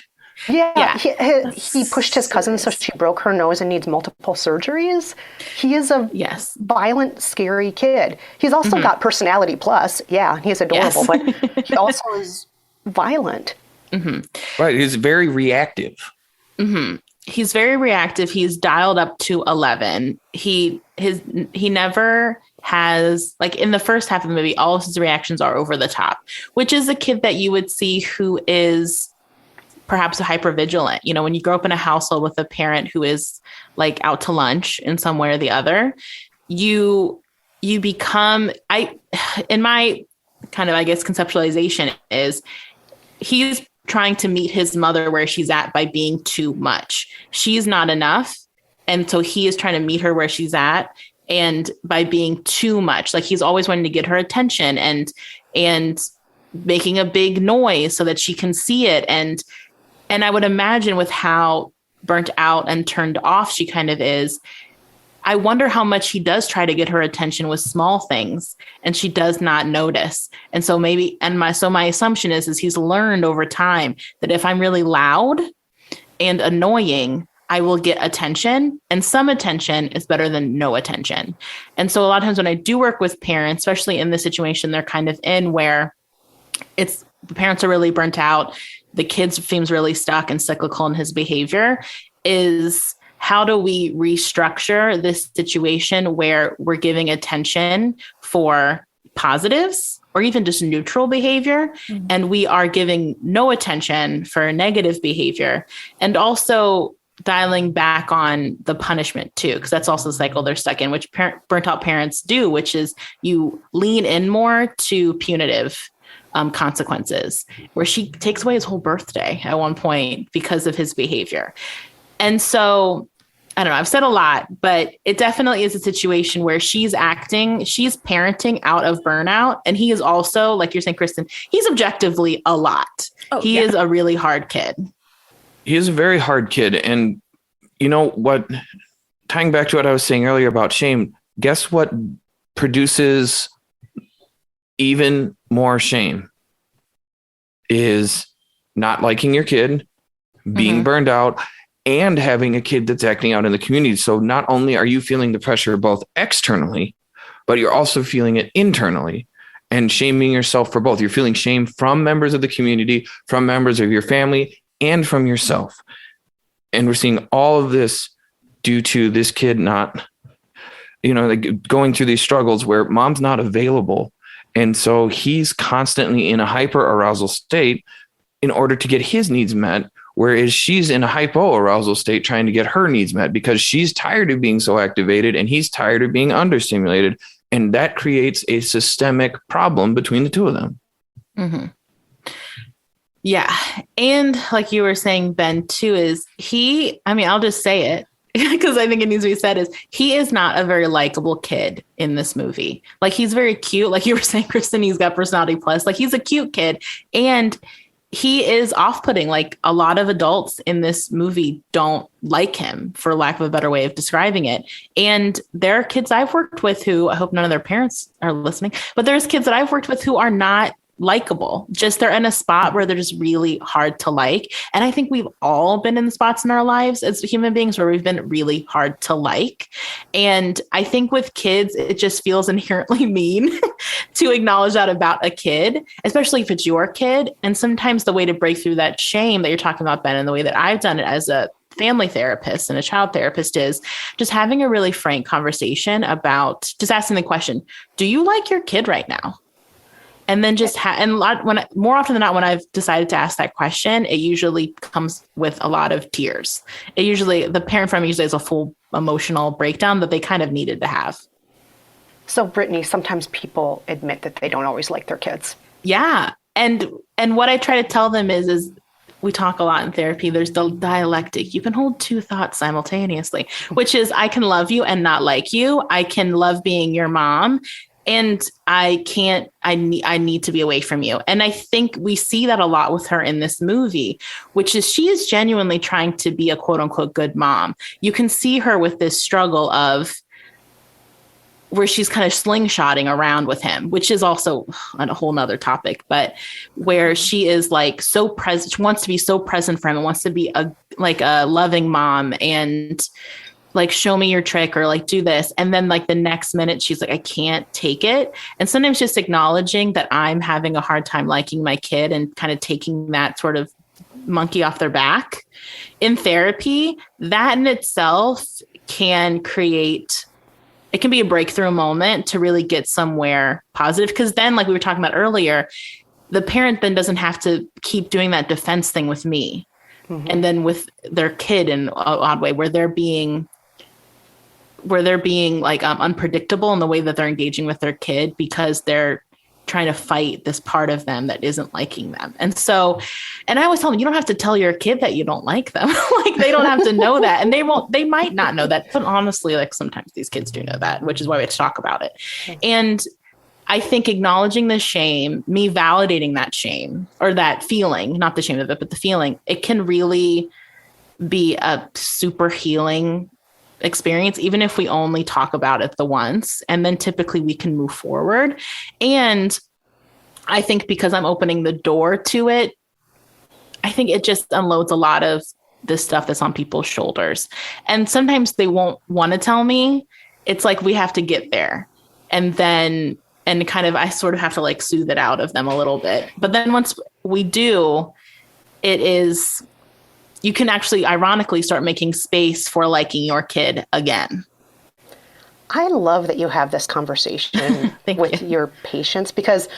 Yeah, Yeah. he pushed his cousin so she broke her nose and needs multiple surgeries. He is a Yes. violent, scary kid. He's also got personality plus. Yeah, he's adorable, Yes. but he also is violent. Right. He's very reactive. He's very reactive. He's dialed up to 11. He never has, like, in the first half of the movie, all of his reactions are over the top, which is a kid that you would see who is perhaps hypervigilant. You know, when you grow up in a household with a parent who is like out to lunch in some way or the other, you become, in my kind of, I guess, conceptualization is he's trying to meet his mother where she's at by being too much. She's not enough. And so he is trying to meet her where she's at. And by being too much, like he's always wanting to get her attention and making a big noise so that she can see it. And I would imagine with how burnt out and turned off she kind of is, I wonder how much he does try to get her attention with small things and she does not notice. And so my assumption is he's learned over time that if I'm really loud and annoying, I will get attention, and some attention is better than no attention. And so a lot of times when I do work with parents, especially in the situation they're kind of in where the parents are really burnt out, the kid seems really stuck and cyclical in his behavior, is how do we restructure this situation where we're giving attention for positives or even just neutral behavior, and we are giving no attention for negative behavior, and also dialing back on the punishment too, because that's also the cycle they're stuck in, which burnt out parents do, which is you lean in more to punitive consequences, where she takes away his whole birthday at one point because of his behavior. And so, I don't know, I've said a lot, but it definitely is a situation where she's parenting out of burnout. And he is also, like you're saying, Kristen, he's objectively a lot. He is a really hard kid. He is a very hard kid. And you know what, tying back to what I was saying earlier about shame, guess what produces even more shame is not liking your kid, being burned out, and having a kid that's acting out in the community. So not only are you feeling the pressure both externally, but you're also feeling it internally and shaming yourself for both. You're feeling shame from members of the community, from members of your family, and from yourself. And we're seeing all of this due to this kid not, like going through these struggles where mom's not available. And so he's constantly in a hyper arousal state in order to get his needs met, whereas she's in a hypo arousal state trying to get her needs met because she's tired of being so activated and he's tired of being understimulated. And that creates a systemic problem between the two of them. Mm-hmm. Yeah. And like you were saying, Ben, too, is I'll just say it because I think it needs to be said, is he is not a very likable kid in this movie. Like, he's very cute. Like you were saying, Kristen, he's got personality plus, like he's a cute kid, and he is off-putting. Like, a lot of adults in this movie don't like him, for lack of a better way of describing it. And there are kids I've worked with who, I hope none of their parents are listening, but there's kids that I've worked with who are not likable. Just they're in a spot where they're just really hard to like. And I think we've all been in spots in our lives as human beings where we've been really hard to like. And I think with kids, it just feels inherently mean to acknowledge that about a kid, especially if it's your kid. And sometimes the way to break through that shame that you're talking about, Ben, and the way that I've done it as a family therapist and a child therapist is just having a really frank conversation about just asking the question, do you like your kid right now? And then just more often than not, when I've decided to ask that question, it usually comes with a lot of tears. The parent from usually has a full emotional breakdown that they kind of needed to have. So, Brittany, sometimes people admit that they don't always like their kids. Yeah. And what I try to tell them is we talk a lot in therapy. There's the dialectic. You can hold two thoughts simultaneously, which is I can love you and not like you. I can love being your mom and I need to be away from you. And I think we see that a lot with her in this movie, which is she is genuinely trying to be a quote unquote good mom. You can see her with this struggle of where she's kind of slingshotting around with him, which is also a whole nother topic, but where she is like so present, wants to be so present for him and wants to be a loving mom and like, show me your trick or like do this. And then like the next minute she's like, I can't take it. And sometimes just acknowledging that I'm having a hard time liking my kid and kind of taking that sort of monkey off their back in therapy, that in itself can create, it can be a breakthrough moment to really get somewhere positive. Because then, like we were talking about earlier, the parent then doesn't have to keep doing that defense thing with me. Mm-hmm. And then with their kid in an odd way where they're being like unpredictable in the way that they're engaging with their kid because they're trying to fight this part of them that isn't liking them. And I always tell them, you don't have to tell your kid that you don't like them. Like they don't have to know that. And they might not know that. But honestly, like sometimes these kids do know that, which is why we have to talk about it. And I think acknowledging the shame, me validating that shame or that feeling, not the shame of it, but the feeling, it can really be a super healing experience, even if we only talk about it the once, and then typically we can move forward. And I think because I'm opening the door to it, I think it just unloads a lot of this stuff that's on people's shoulders. And sometimes they won't want to tell me. It's like we have to get there. And then, and kind of, I sort of have to like soothe it out of them a little bit. But then once we do, it is, you can actually ironically start making space for liking your kid again. I love that you have this conversation with your patients because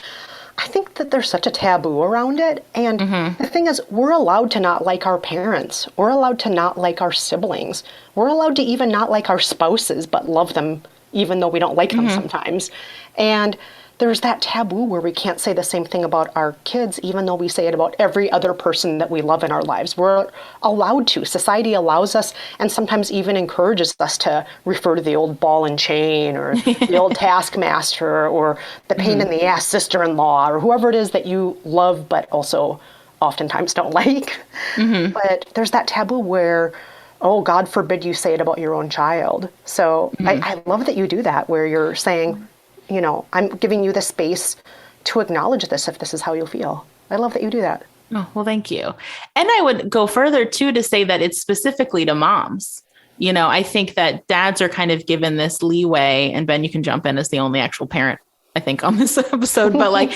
I think that there's such a taboo around it. And the thing is, we're allowed to not like our parents. We're allowed to not like our siblings. We're allowed to even not like our spouses, but love them even though we don't like them sometimes. And there's that taboo where we can't say the same thing about our kids, even though we say it about every other person that we love in our lives. We're allowed to. Society allows us and sometimes even encourages us to refer to the old ball and chain or the old taskmaster or the pain in the ass sister-in-law or whoever it is that you love but also oftentimes don't like. But there's that taboo where, oh, God forbid you say it about your own child. So I love that you do that, where you're saying, you know, I'm giving you the space to acknowledge this if this is how you feel. I love that you do that. Oh, well, thank you. And I would go further, too, to say that it's specifically to moms. You know, I think that dads are kind of given this leeway, and Ben, you can jump in as the only actual parent, I think, on this episode. But like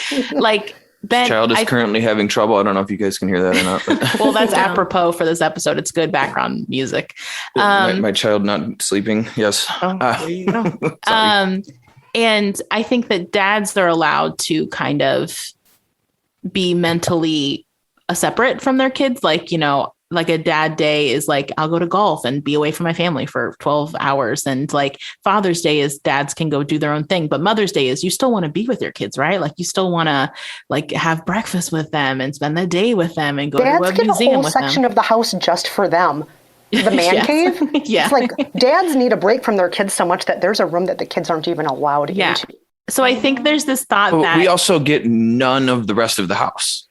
Ben, this child is currently having trouble. I don't know if you guys can hear that or not. But. Well, that's apropos for this episode. It's good background music. My child not sleeping. Yes. Oh, there you go. And I think that dads are allowed to kind of be mentally separate from their kids. Like, you know, like a dad day is like, I'll go to golf and be away from my family for 12 hours. And like Father's Day is dads can go do their own thing. But Mother's Day is you still want to be with your kids, right? Like you still want to like have breakfast with them and spend the day with them and go dads to a museum with them. Dads get a whole section of the house just for them. The man cave? Yeah. It's like dads need a break from their kids so much that there's a room that the kids aren't even allowed into. So I think there's this thought that we also get none of the rest of the house.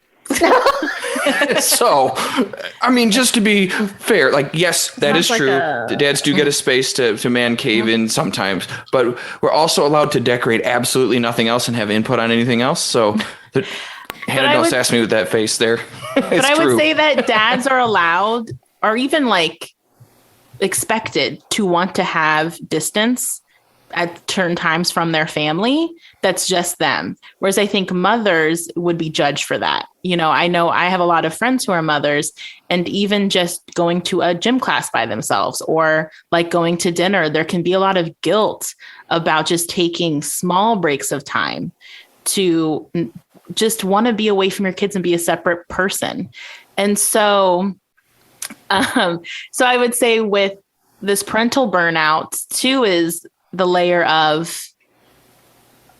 So, I mean, just to be fair, like, yes, that is true. The dads do get a space to man cave in sometimes, but we're also allowed to decorate absolutely nothing else and have input on anything else. So Hannah, don't sass me with that face there. But I would say that dads are allowed or even like expected to want to have distance at certain times from their family. That's just them. Whereas I think mothers would be judged for that. You know I have a lot of friends who are mothers, and even just going to a gym class by themselves or like going to dinner, there can be a lot of guilt about just taking small breaks of time to just want to be away from your kids and be a separate person. And so I would say with this parental burnout too is the layer of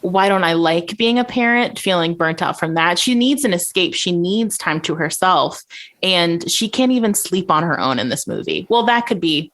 why don't I like being a parent, feeling burnt out from that. She needs an escape. She needs time to herself, and she can't even sleep on her own in this movie. Well, that could be,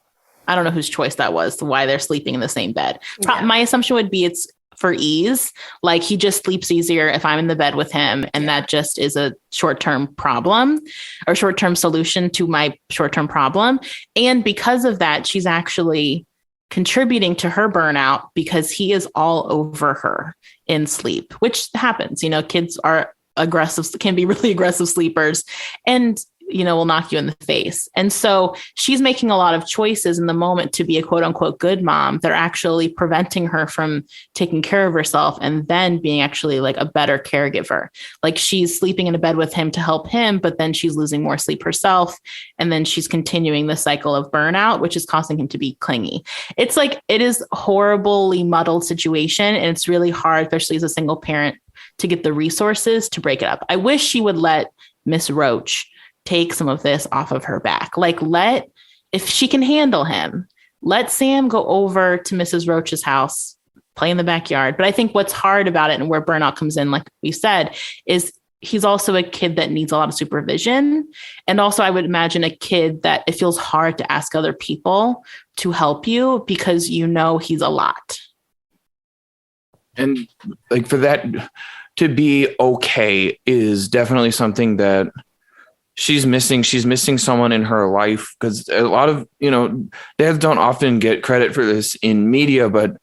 I don't know whose choice that was, why they're sleeping in the same bed. Yeah. My assumption would be it's for ease. Like he just sleeps easier if I'm in the bed with him. And that just is a short-term problem or short-term solution to my short-term problem. And because of that, she's actually contributing to her burnout because he is all over her in sleep, which happens. Kids are aggressive, can be really aggressive sleepers. And will knock you in the face. And so she's making a lot of choices in the moment to be a quote unquote good mom. They're actually preventing her from taking care of herself and then being actually like a better caregiver. Like she's sleeping in a bed with him to help him, but then she's losing more sleep herself. And then she's continuing the cycle of burnout, which is causing him to be clingy. It's like, it is horribly muddled situation. And it's really hard, especially as a single parent, to get the resources to break it up. I wish she would let Miss Roach take some of this off of her back. Like if she can handle him, let Sam go over to Mrs. Roach's house, play in the backyard. But I think what's hard about it and where burnout comes in, like we said, is he's also a kid that needs a lot of supervision. And also I would imagine a kid that it feels hard to ask other people to help you because he's a lot. And like for that to be okay is definitely something that she's missing someone in her life, because a lot of, dads don't often get credit for this in media, but,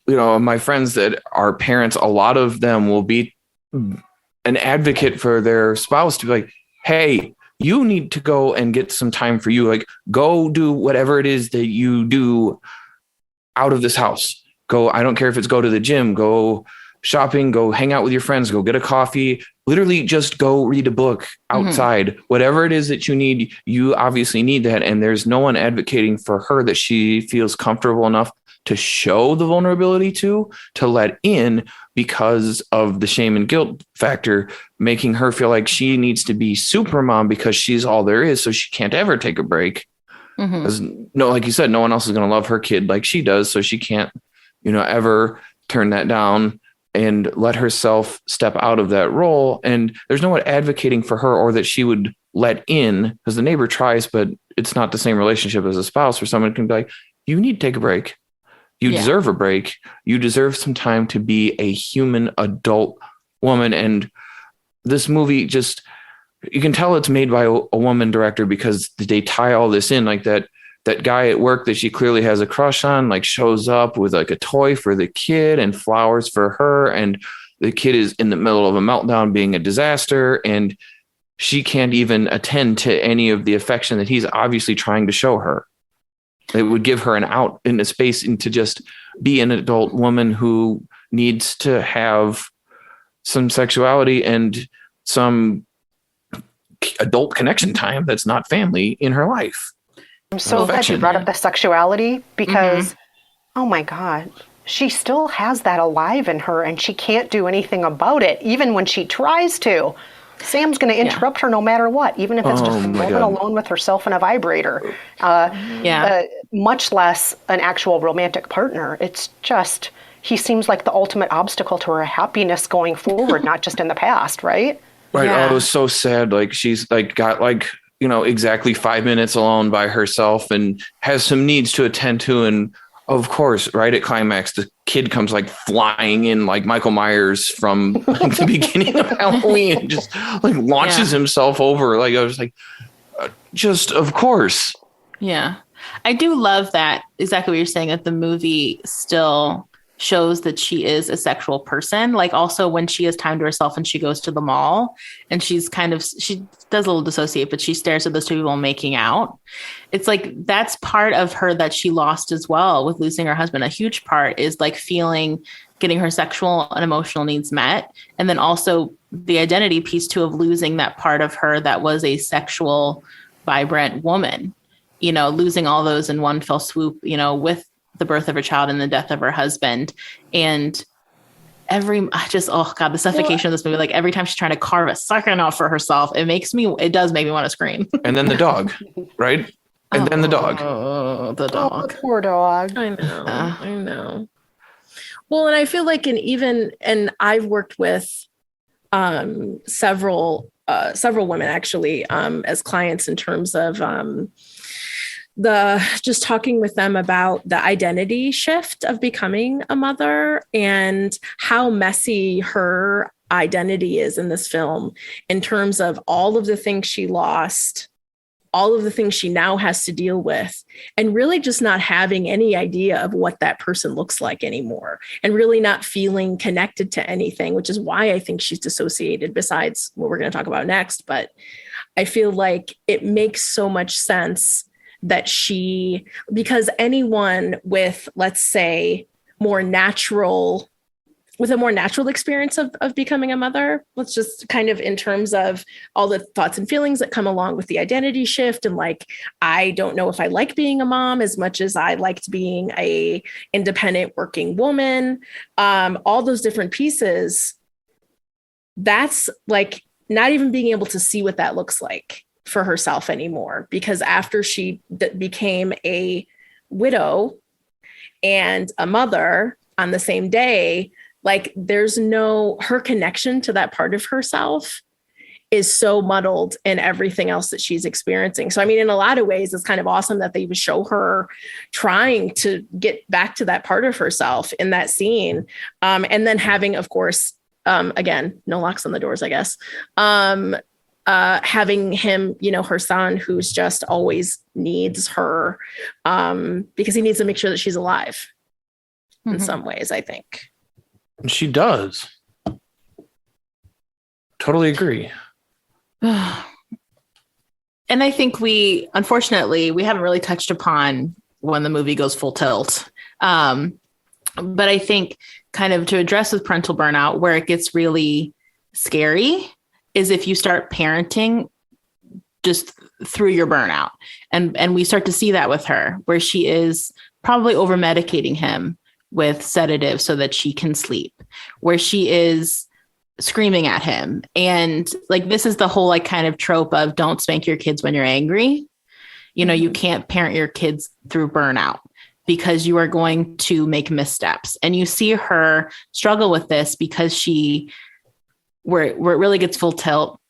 my friends that are parents, a lot of them will be an advocate for their spouse to be like, hey, you need to go and get some time for you. Like, go do whatever it is that you do out of this house. Go, I don't care if it's go to the gym, go shopping, go hang out with your friends, go get a coffee, literally just go read a book outside, whatever it is that you need. You obviously need that. And there's no one advocating for her that she feels comfortable enough to show the vulnerability to let in, because of the shame and guilt factor, making her feel like she needs to be super mom because she's all there is. So she can't ever take a break. Because like you said, no one else is going to love her kid like she does. So she can't, ever turn that down and let herself step out of that role. And there's no one advocating for her or that she would let in, because the neighbor tries, but it's not the same relationship as a spouse where someone can be like, you need to take a break. You deserve a break. You deserve some time to be a human adult woman. And this movie just, you can tell it's made by a woman director because they tie all this in, like that guy at work that she clearly has a crush on, like shows up with like a toy for the kid and flowers for her. And the kid is in the middle of a meltdown being a disaster. And she can't even attend to any of the affection that he's obviously trying to show her. It would give her an out in a space and to just be an adult woman who needs to have some sexuality and some adult connection time that's not family in her life. I'm so glad you brought up the sexuality because, oh my God, she still has that alive in her and she can't do anything about it, even when she tries to. Sam's going to interrupt her no matter what, even if it's just a moment alone with herself and a vibrator. Much less an actual romantic partner. It's just, he seems like the ultimate obstacle to her happiness going forward, not just in the past, right? Right. Yeah. Oh, it was so sad. Like she's like got like, exactly 5 minutes alone by herself and has some needs to attend to. And of course, right at climax, the kid comes like flying in like Michael Myers from like, the beginning of Halloween and just like launches himself over. Like I was like, just of course. Yeah. I do love that. Exactly what you're saying, that the movie still shows that she is a sexual person. Like also when she has time to herself and she goes to the mall and she does a little dissociate, but she stares at those two people making out. It's like, that's part of her that she lost as well with losing her husband. A huge part is like getting her sexual and emotional needs met. And then also the identity piece too, of losing that part of her that was a sexual, vibrant woman, losing all those in one fell swoop, with the birth of her child and the death of her husband. And the suffocation of this movie, like every time she's trying to carve a second off for herself, it does make me want to scream. And then the dog, right? And then the dog. Oh, the dog. Oh, poor dog. I know. Well, and I feel like and I've worked with several women actually as clients in terms of just talking with them about the identity shift of becoming a mother and how messy her identity is in this film in terms of all of the things she lost, all of the things she now has to deal with, and really just not having any idea of what that person looks like anymore, and really not feeling connected to anything, which is why I think she's dissociated, besides what we're going to talk about next. But I feel like it makes so much sense that because anyone with, let's say, a more natural experience of becoming a mother, let's just kind of in terms of all the thoughts and feelings that come along with the identity shift. And like, I don't know if I like being a mom as much as I liked being a independent working woman, all those different pieces. That's like not even being able to see what that looks like for herself anymore, because after she became a widow and a mother on the same day, like her connection to that part of herself is so muddled in everything else that she's experiencing. So, I mean, in a lot of ways, it's kind of awesome that they would show her trying to get back to that part of herself in that scene. And then having, of course, again, no locks on the doors, I guess. Having him, her son, who's just always needs her because he needs to make sure that she's alive in some ways, I think. And she does. Totally agree. And I think unfortunately, we haven't really touched upon when the movie goes full tilt. But I think kind of to address with parental burnout, where it gets really scary is if you start parenting just through your burnout. And we start to see that with her, where she is probably over medicating him with sedatives so that she can sleep, where she is screaming at him. And like, this is the whole like kind of trope of don't spank your kids when you're angry. You can't parent your kids through burnout because you are going to make missteps. And you see her struggle with this because where it really gets full tilt,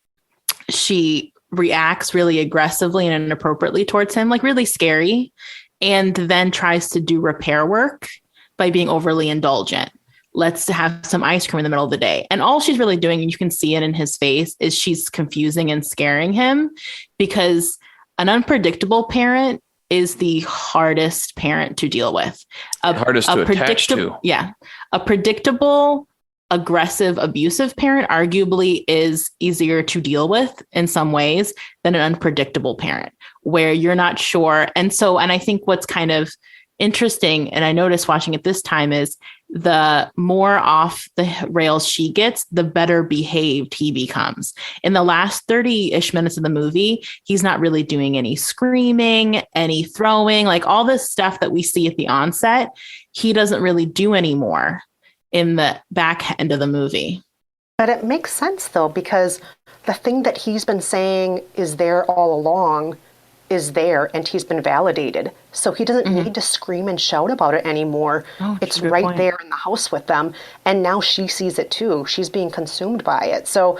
she reacts really aggressively and inappropriately towards him, like really scary, and then tries to do repair work by being overly indulgent. Let's have some ice cream in the middle of the day. And all she's really doing, and you can see it in his face, is she's confusing and scaring him, because an unpredictable parent is the hardest parent to deal with. Hardest to attach to. Yeah. A predictable, aggressive, abusive parent arguably is easier to deal with in some ways than an unpredictable parent, where you're not sure. And I think what's kind of interesting, and I noticed watching it this time, is the more off the rails she gets, the better behaved he becomes. In the last 30-ish minutes of the movie, he's not really doing any screaming, any throwing, like all this stuff that we see at the onset, he doesn't really do anymore in the back end of the movie. But it makes sense, though, because the thing that he's been saying is there all along is there, and he's been validated. So he doesn't need to scream and shout about it anymore. It's right there in the house with them. And now she sees it too. She's being consumed by it. So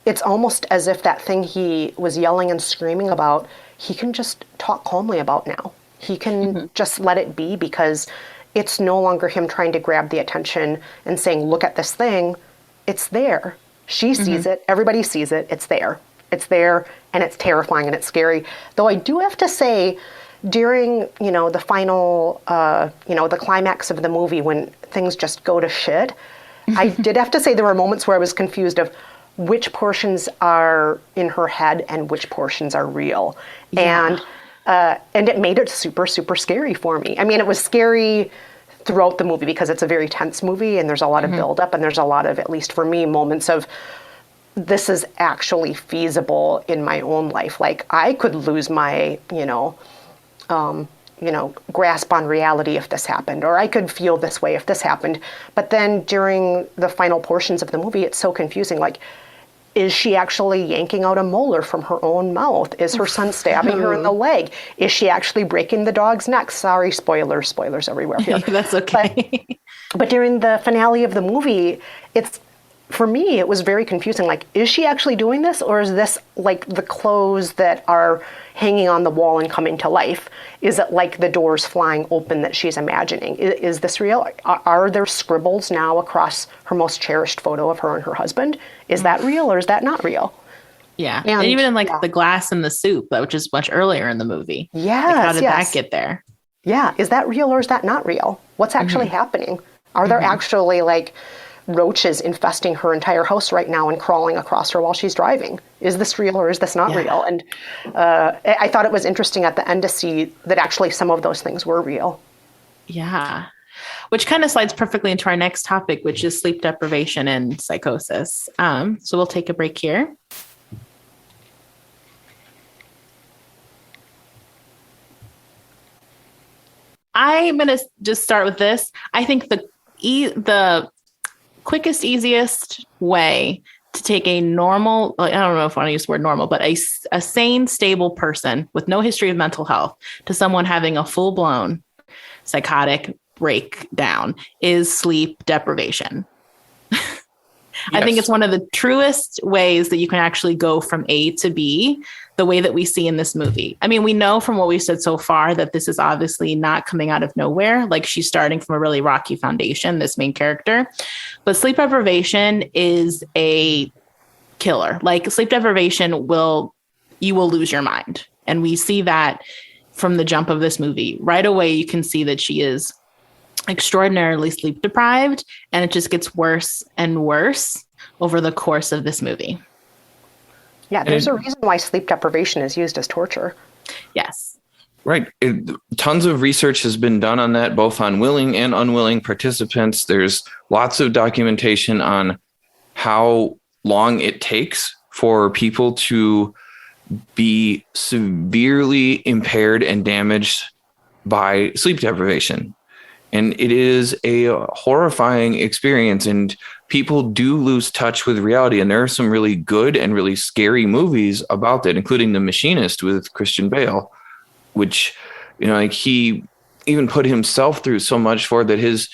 it's almost as if that thing he was yelling and screaming about, he can just talk calmly about now. He can just let it be, because it's no longer him trying to grab the attention and saying, look at this thing. It's there. She sees it. Everybody sees it. It's there. It's there, and it's terrifying, and it's scary. Though I do have to say, during, the final, the climax of the movie, when things just go to shit, I did have to say there were moments where I was confused of which portions are in her head and which portions are real. Yeah. And it made it super, super scary for me. I mean, it was scary throughout the movie because it's a very tense movie, and there's a lot of buildup, and there's a lot of, at least for me, moments of, this is actually feasible in my own life. Like, I could lose my, grasp on reality if this happened, or I could feel this way if this happened. But then during the final portions of the movie, it's so confusing. Like, is she actually yanking out a molar from her own mouth? Is her son stabbing her in the leg? Is she actually breaking the dog's neck? Sorry, spoilers everywhere here. That's okay. But during the finale of the movie, for me, it was very confusing. Like, is she actually doing this, or is this like the clothes that are hanging on the wall and coming to life? Is it like the doors flying open that she's imagining? Is this real? Are there scribbles now across her most cherished photo of her and her husband? Is that real, or is that not real? Yeah. And even in like the glass in the soup, which is much earlier in the movie. Yes. Like, how did that get there? Yeah. Is that real, or is that not real? What's actually happening? Are there actually like roaches infesting her entire house right now and crawling across her while she's driving? Is this real, or is this not real? And I thought it was interesting at the end to see that actually some of those things were real. Yeah. Which kind of slides perfectly into our next topic, which is sleep deprivation and psychosis. So we'll take a break here. I'm going to just start with this. I think the quickest, easiest way to take a normal, I don't know if I want to use the word normal, but a sane, stable person with no history of mental health to someone having a full-blown psychotic breakdown is sleep deprivation. I think it's one of the truest ways that you can actually go from A to B, the way that we see in this movie. I mean, we know from what we've said so far that this is obviously not coming out of nowhere. Like, she's starting from a really rocky foundation, this main character. But sleep deprivation is a killer. Like, sleep deprivation you will lose your mind. And we see that from the jump of this movie. Right away, you can see that she is extraordinarily sleep deprived, and it just gets worse and worse over the course of this movie. Yeah, there's a reason why sleep deprivation is used as torture. Yes. Right. Tons of research has been done on that, both on willing and unwilling participants. There's lots of documentation on how long it takes for people to be severely impaired and damaged by sleep deprivation. And it is a horrifying experience, and people do lose touch with reality. And there are some really good and really scary movies about that, including The Machinist with Christian Bale, which, like, he even put himself through so much for that. His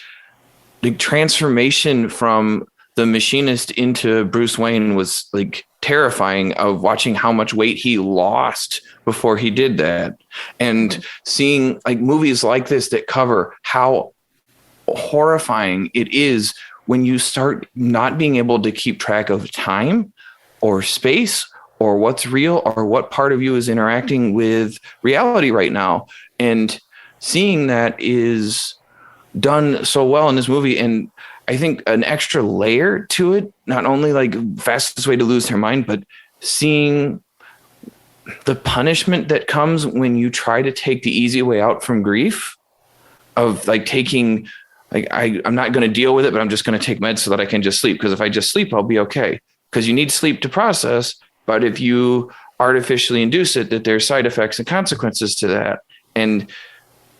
transformation from The Machinist into Bruce Wayne was like terrifying, of watching how much weight he lost before he did that, and seeing like movies like this that cover how horrifying it is when you start not being able to keep track of time or space or what's real or what part of you is interacting with reality right now. And seeing that is done so well in this movie. And I think an extra layer to it, not only like fastest way to lose their mind, but seeing the punishment that comes when you try to take the easy way out from grief, of like taking, like, I'm not going to deal with it, but I'm just going to take meds so that I can just sleep. Because if I just sleep, I'll be okay. Because you need sleep to process. But if you artificially induce it, that there's side effects and consequences to that. And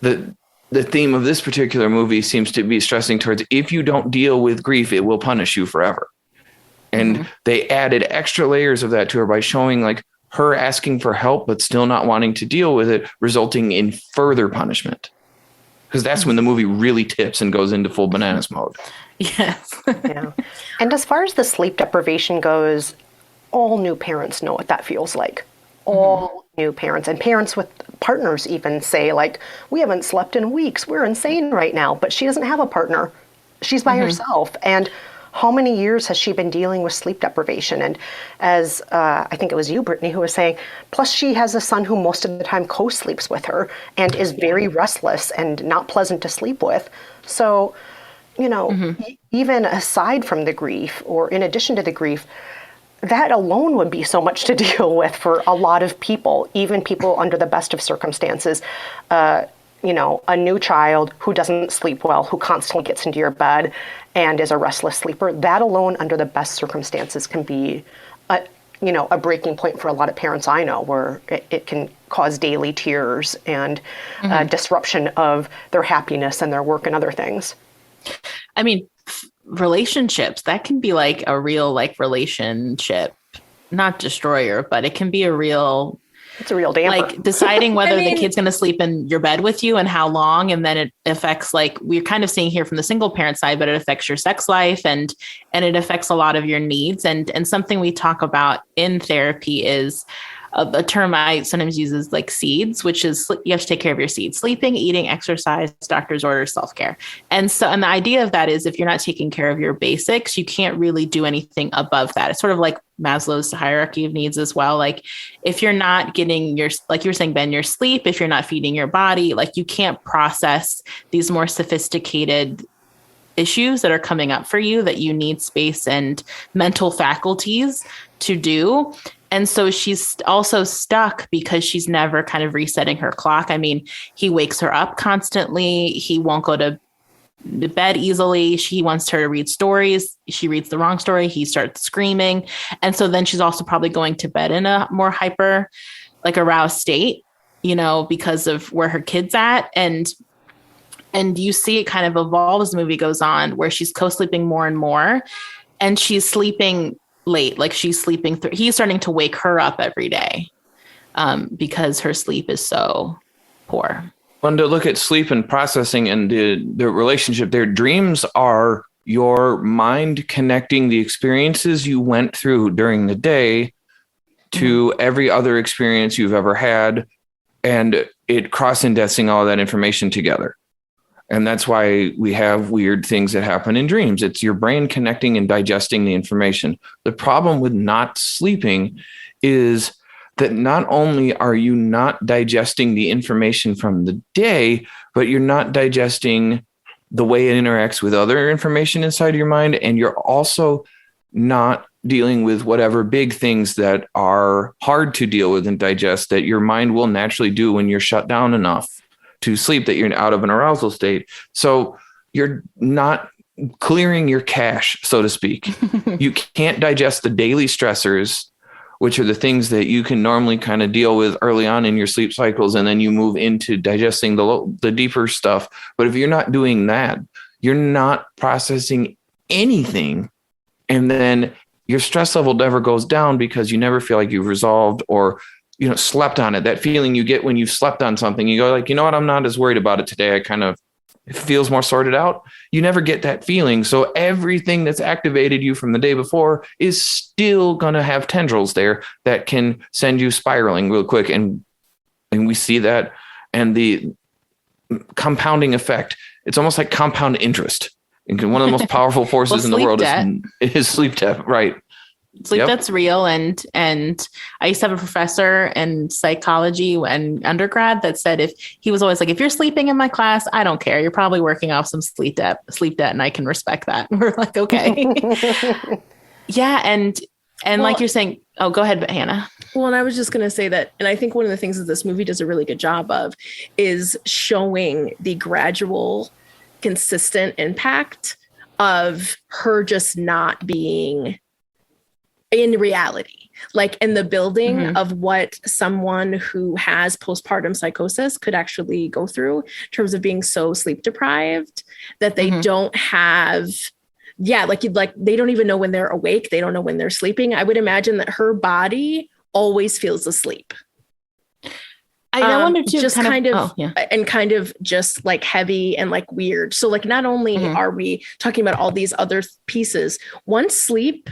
the theme of this particular movie seems to be stressing towards, if you don't deal with grief, it will punish you forever. And they added extra layers of that to her by showing like her asking for help, but still not wanting to deal with it, resulting in further punishment. Because that's when the movie really tips and goes into full bananas mode. Yes. Yeah. And as far as the sleep deprivation goes, all new parents know what that feels like. All new parents, and parents with partners even say, like, we haven't slept in weeks. We're insane right now. But she doesn't have a partner. She's by herself. And how many years has she been dealing with sleep deprivation? And as I think it was you, Brittany, who was saying, plus she has a son who most of the time co-sleeps with her and is very restless and not pleasant to sleep with. So, even aside from the grief, or in addition to the grief, that alone would be so much to deal with for a lot of people, even people under the best of circumstances. A new child who doesn't sleep well, who constantly gets into your bed and is a restless sleeper, that alone under the best circumstances can be a breaking point for a lot of parents I know, where it can cause daily tears and disruption of their happiness and their work and other things. I mean, relationships, that can be like a real like relationship, not destroyer, but it can be a real It's a real damper. Like deciding whether the kid's going to sleep in your bed with you and how long. And then it affects, like we're kind of seeing here from the single parent side, but it affects your sex life and it affects a lot of your needs. And something we talk about in therapy is a term I sometimes use is like seeds, which is you have to take care of your seeds: sleeping, eating, exercise, doctor's orders, self-care. And the idea of that is if you're not taking care of your basics, you can't really do anything above that. It's sort of like Maslow's hierarchy of needs as well. Like if you're not getting like you were saying, Ben, your sleep, if you're not feeding your body, like you can't process these more sophisticated issues that are coming up for you that you need space and mental faculties to do. And so she's also stuck because she's never kind of resetting her clock. I mean, he wakes her up constantly. He won't go to bed easily. He wants her to read stories. She reads the wrong story. He starts screaming. And so then she's also probably going to bed in a more hyper, like aroused state, because of where her kid's at. And you see it kind of evolve as the movie goes on, where she's co-sleeping more and more, and she's sleeping late. Like she's sleeping he's starting to wake her up every day because her sleep is so poor. When to look at sleep and processing and the relationship there, dreams are your mind connecting the experiences you went through during the day to every other experience you've ever had, and it cross-indexing all that information together. And that's why we have weird things that happen in dreams. It's your brain connecting and digesting the information. The problem with not sleeping is that not only are you not digesting the information from the day, but you're not digesting the way it interacts with other information inside your mind. And you're also not dealing with whatever big things that are hard to deal with and digest that your mind will naturally do when you're shut down enough to sleep, that you're out of an arousal state. So you're not clearing your cache, so to speak. You can't digest the daily stressors, which are the things that you can normally kind of deal with early on in your sleep cycles. And then you move into digesting the deeper stuff. But if you're not doing that, you're not processing anything. And then your stress level never goes down because you never feel like you've resolved or slept on it. That feeling you get when you've slept on something, you go like, what, I'm not as worried about it today. It feels more sorted out. You never get that feeling. So everything that's activated you from the day before is still going to have tendrils there that can send you spiraling real quick. And we see that. And the compounding effect, it's almost like compound interest. And one of the most powerful forces in the world is sleep debt. Right. Sleep that's real. And I used to have a professor in psychology and undergrad that said if you're sleeping in my class, I don't care. You're probably working off some sleep debt, and I can respect that. We're like, okay. Yeah. And like you're saying, oh, go ahead, Hannah. Well, and I was just going to say that, and I think one of the things that this movie does a really good job of is showing the gradual, consistent impact of her just not being in reality, like in the building of what someone who has postpartum psychosis could actually go through in terms of being so sleep deprived that they don't have, they don't even know when they're awake. They don't know when they're sleeping. I would imagine that her body always feels asleep. I wonder too, just kind of just like heavy and like weird. So like, not only are we talking about all these other pieces, once sleep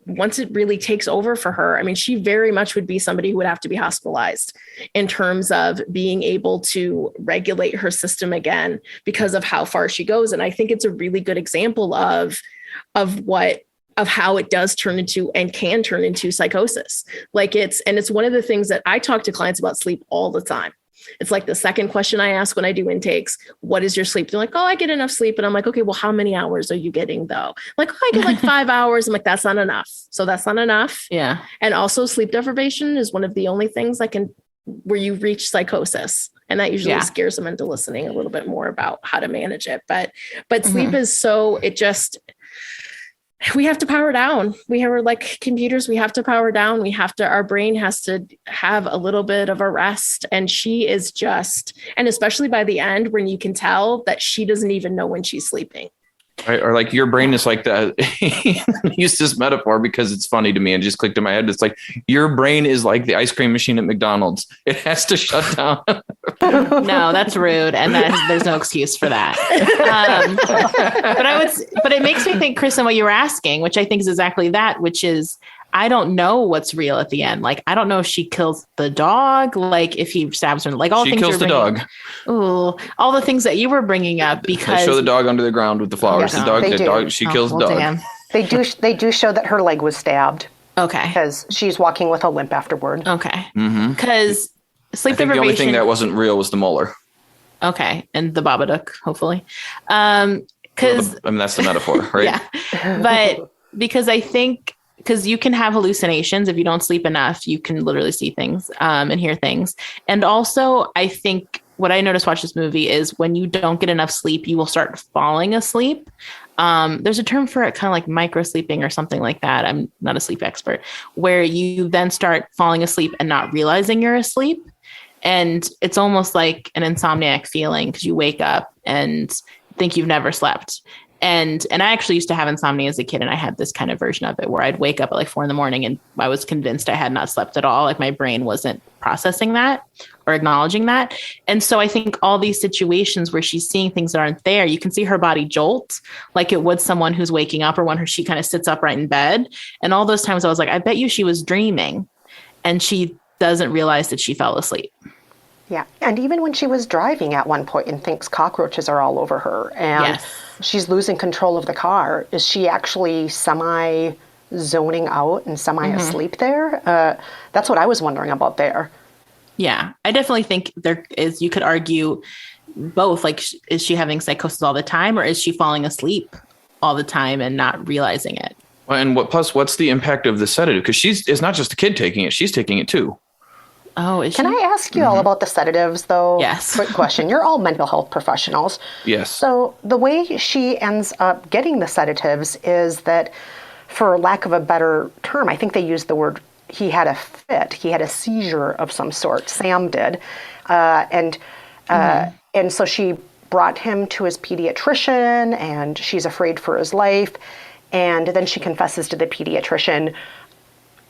once it really takes over for her, I mean, she very much would be somebody who would have to be hospitalized in terms of being able to regulate her system again because of how far she goes. And I think it's a really good example of how it does turn into and can turn into psychosis. It's one of the things that I talk to clients about sleep all the time. It's like the second question I ask when I do intakes: what is your sleep? They're like, oh, I get enough sleep. And I'm like, okay, well, how many hours are you getting though? Like, oh, I get like 5 hours. I'm like, that's not enough. So that's not enough. Yeah. And also sleep deprivation is one of the only things where you reach psychosis. And that usually scares them into listening a little bit more about how to manage it. But sleep is we have to power down. We have like computers. We have to power down. Our brain has to have a little bit of a rest. And she is and especially by the end, when you can tell that she doesn't even know when she's sleeping. Right? Or like your brain is like that. I use this metaphor because it's funny to me and just clicked in my head. It's like your brain is like the ice cream machine at McDonald's. It has to shut down. No, that's rude, and there's no excuse for that. But it makes me think, Kristen, what you were asking, which I think is exactly that, which is, I don't know what's real at the end. Like, I don't know if she kills the dog, like if he stabs her, like all she things kills the dog. Ooh, all the things that you were bringing up, because they show the dog under the ground with the flowers. Yes, The dog. She kills the dog. Damn. They do show that her leg was stabbed. Okay. Because she's walking with a limp afterward. Okay. Because sleep deprivation. The only thing that wasn't real was the molar. Okay, and the Babadook, hopefully. Because that's the metaphor, right? Yeah. But because I think, because you can have hallucinations if you don't sleep enough, you can literally see things and hear things. And also, I think what I noticed watch this movie is when you don't get enough sleep, you will start falling asleep. There's a term for it, kind of like micro sleeping or something like that. I'm not a sleep expert, where you then start falling asleep and not realizing you're asleep. And it's almost like an insomniac feeling because you wake up and think you've never slept. And I actually used to have insomnia as a kid, and I had this kind of version of it where I'd wake up at like 4 a.m. and I was convinced I had not slept at all. Like my brain wasn't processing that or acknowledging that. And so I think all these situations where she's seeing things that aren't there, you can see her body jolt like it would someone who's waking up, or when she kind of sits upright in bed. And all those times I was like, I bet you she was dreaming, and she doesn't realize that she fell asleep. Yeah. And even when she was driving at one point and thinks cockroaches are all over her and she's losing control of the car, is she actually semi zoning out and semi asleep there? That's what I was wondering about there. Yeah, I definitely think there is, you could argue both. Like, is she having psychosis all the time, or is she falling asleep all the time and not realizing it? Well, and what's the impact of the sedative? Because it's not just the kid taking it, she's taking it too. Oh, is Can she? I ask you all about the sedatives, though? Yes. Quick question. You're all mental health professionals. Yes. So the way she ends up getting the sedatives is that, for lack of a better term, I think they used the word, he had a fit. He had a seizure of some sort. Sam did. And so she brought him to his pediatrician, and she's afraid for his life. And then she confesses to the pediatrician,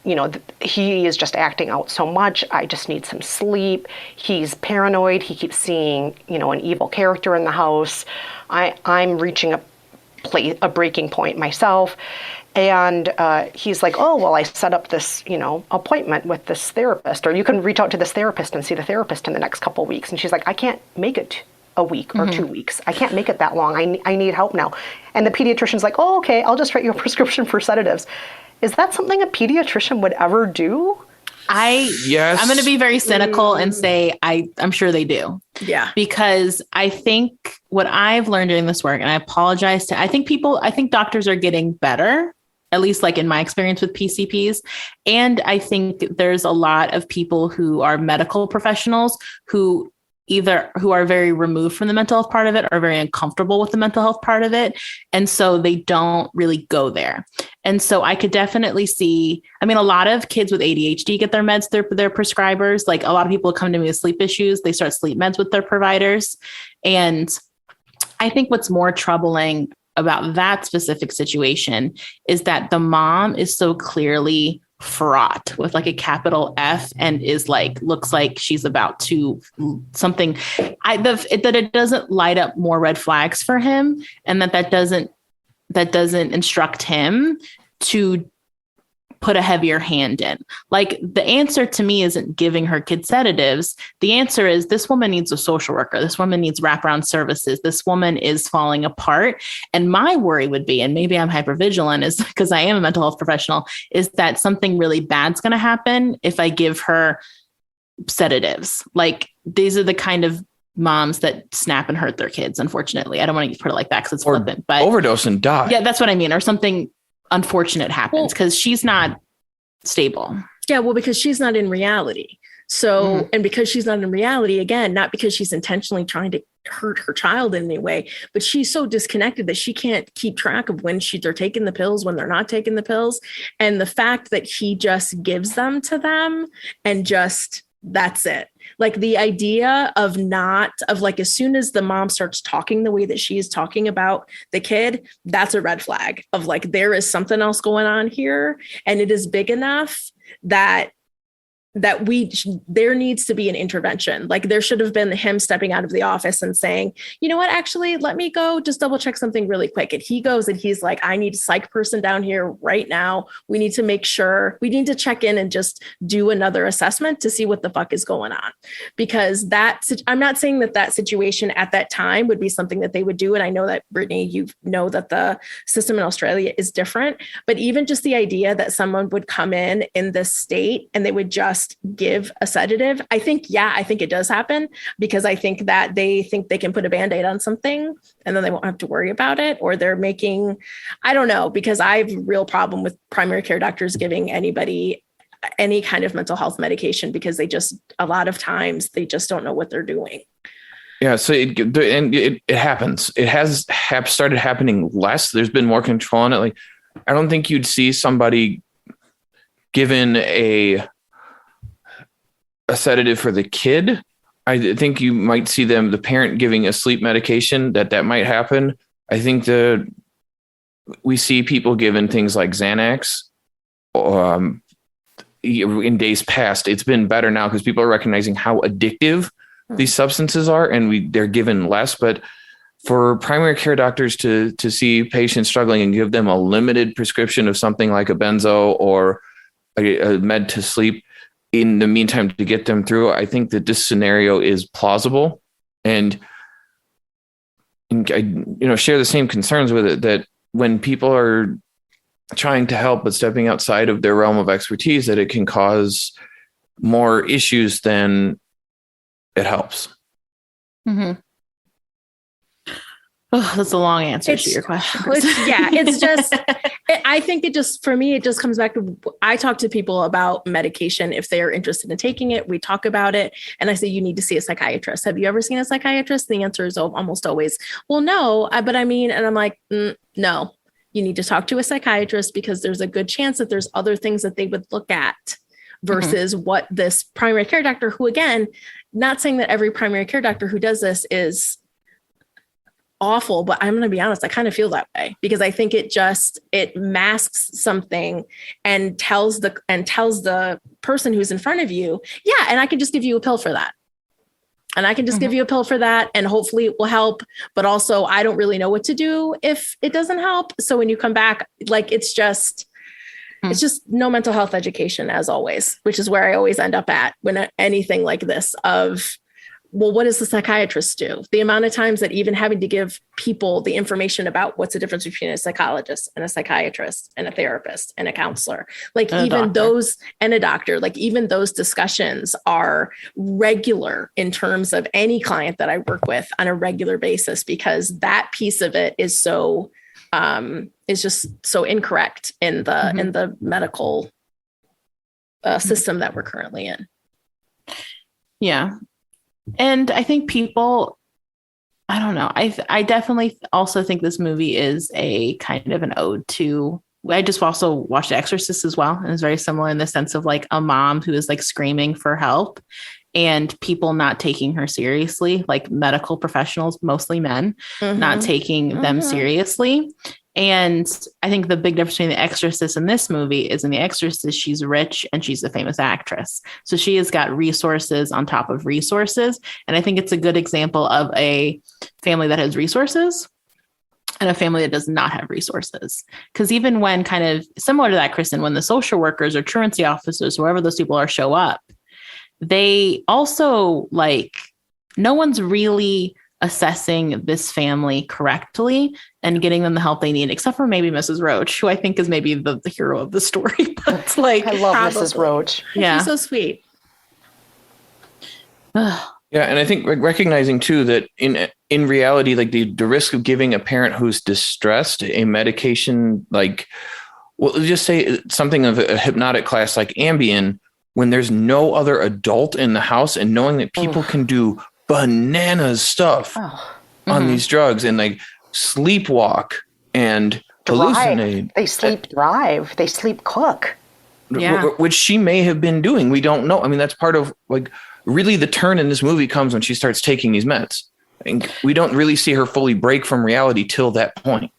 you know, he is just acting out so much. I just need some sleep. He's paranoid. He keeps seeing, you know, an evil character in the house. I'm reaching a breaking point myself. And he's like, oh, well, I set up this, you know, appointment with this therapist, or you can reach out to this therapist and see the therapist in the next couple of weeks. And she's like, I can't make it a week or 2 weeks. I can't make it that long. I need help now. And the pediatrician's like, oh, okay, I'll just write you a prescription for sedatives. Is that something a pediatrician would ever do? Yes. I'm going to be very cynical and say I'm sure they do. Yeah. Because I think what I've learned during this work, and I apologize I think doctors are getting better, at least like in my experience with PCPs. And I think there's a lot of people who are medical professionals who are very removed from the mental health part of it, or very uncomfortable with the mental health part of it. And so they don't really go there. And so I could definitely see, I mean, a lot of kids with ADHD get their meds, their prescribers. Like a lot of people come to me with sleep issues. They start sleep meds with their providers. And I think what's more troubling about that specific situation is that the mom is so clearly fraught with like a capital F and is like, looks like she's about to something, that it doesn't light up more red flags for him, and that doesn't instruct him to put a heavier hand in. Like, the answer to me isn't giving her kid sedatives. The answer is, this woman needs a social worker. This woman needs wraparound services. This woman is falling apart. And my worry would be, and maybe I'm hypervigilant, is because I am a mental health professional, is that something really bad's going to happen if I give her sedatives. Like, these are the kind of moms that snap and hurt their kids, unfortunately. I don't want to put it like that because it's flippant, but overdose and die. Yeah, that's what I mean. Or something unfortunate happens because she's not stable. Yeah, well, because she's not in reality. So, and because she's not in reality, again, not because she's intentionally trying to hurt her child in any way, but she's so disconnected that she can't keep track of when they're taking the pills, when they're not taking the pills. And the fact that he just gives them to them and just That's it. Like the idea of like, as soon as the mom starts talking the way that she's talking about the kid, that's a red flag of like, there is something else going on here. And it is big enough that there needs to be an intervention. Like there should have been him stepping out of the office and saying, you know what, actually, let me go just double check something really quick. And he goes and he's like, I need a psych person down here right now. We need to make sure, we need to check in and just do another assessment to see what the fuck is going on. Because I'm not saying that situation at that time would be something that they would do. And I know that, Brittany, you know that the system in Australia is different, but even just the idea that someone would come in this state and they would just give a sedative. I think it does happen, because I think that they think they can put a Band-Aid on something and then they won't have to worry about it, or they're making, I don't know, because I have a real problem with primary care doctors giving anybody any kind of mental health medication, because a lot of times they just don't know what they're doing. Yeah, so it happens. It has started happening less. There's been more control on it. Like, I don't think you'd see somebody given a sedative for the kid. I think you might see the parent giving a sleep medication that might happen. I think we see people given things like Xanax in days past. It's been better now because people are recognizing how addictive these substances are, and they're given less. But for primary care doctors to see patients struggling and give them a limited prescription of something like a benzo or a med to sleep in the meantime to get them through, I think that this scenario is plausible, and I share the same concerns with it, that when people are trying to help but stepping outside of their realm of expertise, that it can cause more issues than it helps. Mm-hmm. Oh, that's a long answer to your question. It's just, I think for me, it just comes back to, I talk to people about medication. If they're interested in taking it, we talk about it. And I say, you need to see a psychiatrist. Have you ever seen a psychiatrist? The answer is almost always, well, no, but I mean, and I'm like, no, you need to talk to a psychiatrist, because there's a good chance that there's other things that they would look at versus what this primary care doctor, who, again, not saying that every primary care doctor who does this is awful, but I'm going to be honest, I kind of feel that way, because I think it masks something and tells the person who's in front of you, yeah, and I can just give you a pill for that. And I can just give you a pill for that, and hopefully it will help. But also, I don't really know what to do if it doesn't help. So when you come back, like, it's just no mental health education, as always, which is where I always end up at when anything like this of, well, what does the psychiatrist do? The amount of times that even having to give people the information about what's the difference between a psychologist and a psychiatrist and a therapist and a counselor, like even those, and a doctor, like even those discussions are regular in terms of any client that I work with on a regular basis, because that piece of it is so, is just so incorrect in the medical system that we're currently in. Yeah. And I think people, I don't know. I definitely also think this movie is a kind of an ode to, I just also watched The Exorcist as well. And it's very similar in the sense of like a mom who is like screaming for help and people not taking her seriously, like medical professionals, mostly men, not taking them seriously. And I think the big difference between The Exorcist and this movie is in The Exorcist, she's rich and she's a famous actress. So she has got resources on top of resources. And I think it's a good example of a family that has resources and a family that does not have resources. Because even when kind of similar to that, Kristen, when the social workers or truancy officers, whoever those people are, show up, they also like, no one's really assessing this family correctly and getting them the help they need, except for maybe Mrs. Roach, who I think is maybe the hero of the story. But like, I love Mrs. Roach. Yeah. She's so sweet. Yeah. And I think recognizing too, that in reality, like the risk of giving a parent who's distressed a medication, like, well, just say something of a hypnotic class like Ambien, when there's no other adult in the house, and knowing that people can do bananas stuff on these drugs and like sleepwalk and hallucinate. They sleep drive. They sleep cook. which she may have been doing. We don't know. I mean, that's part of like really the turn in this movie comes when she starts taking these meds. And we don't really see her fully break from reality till that point.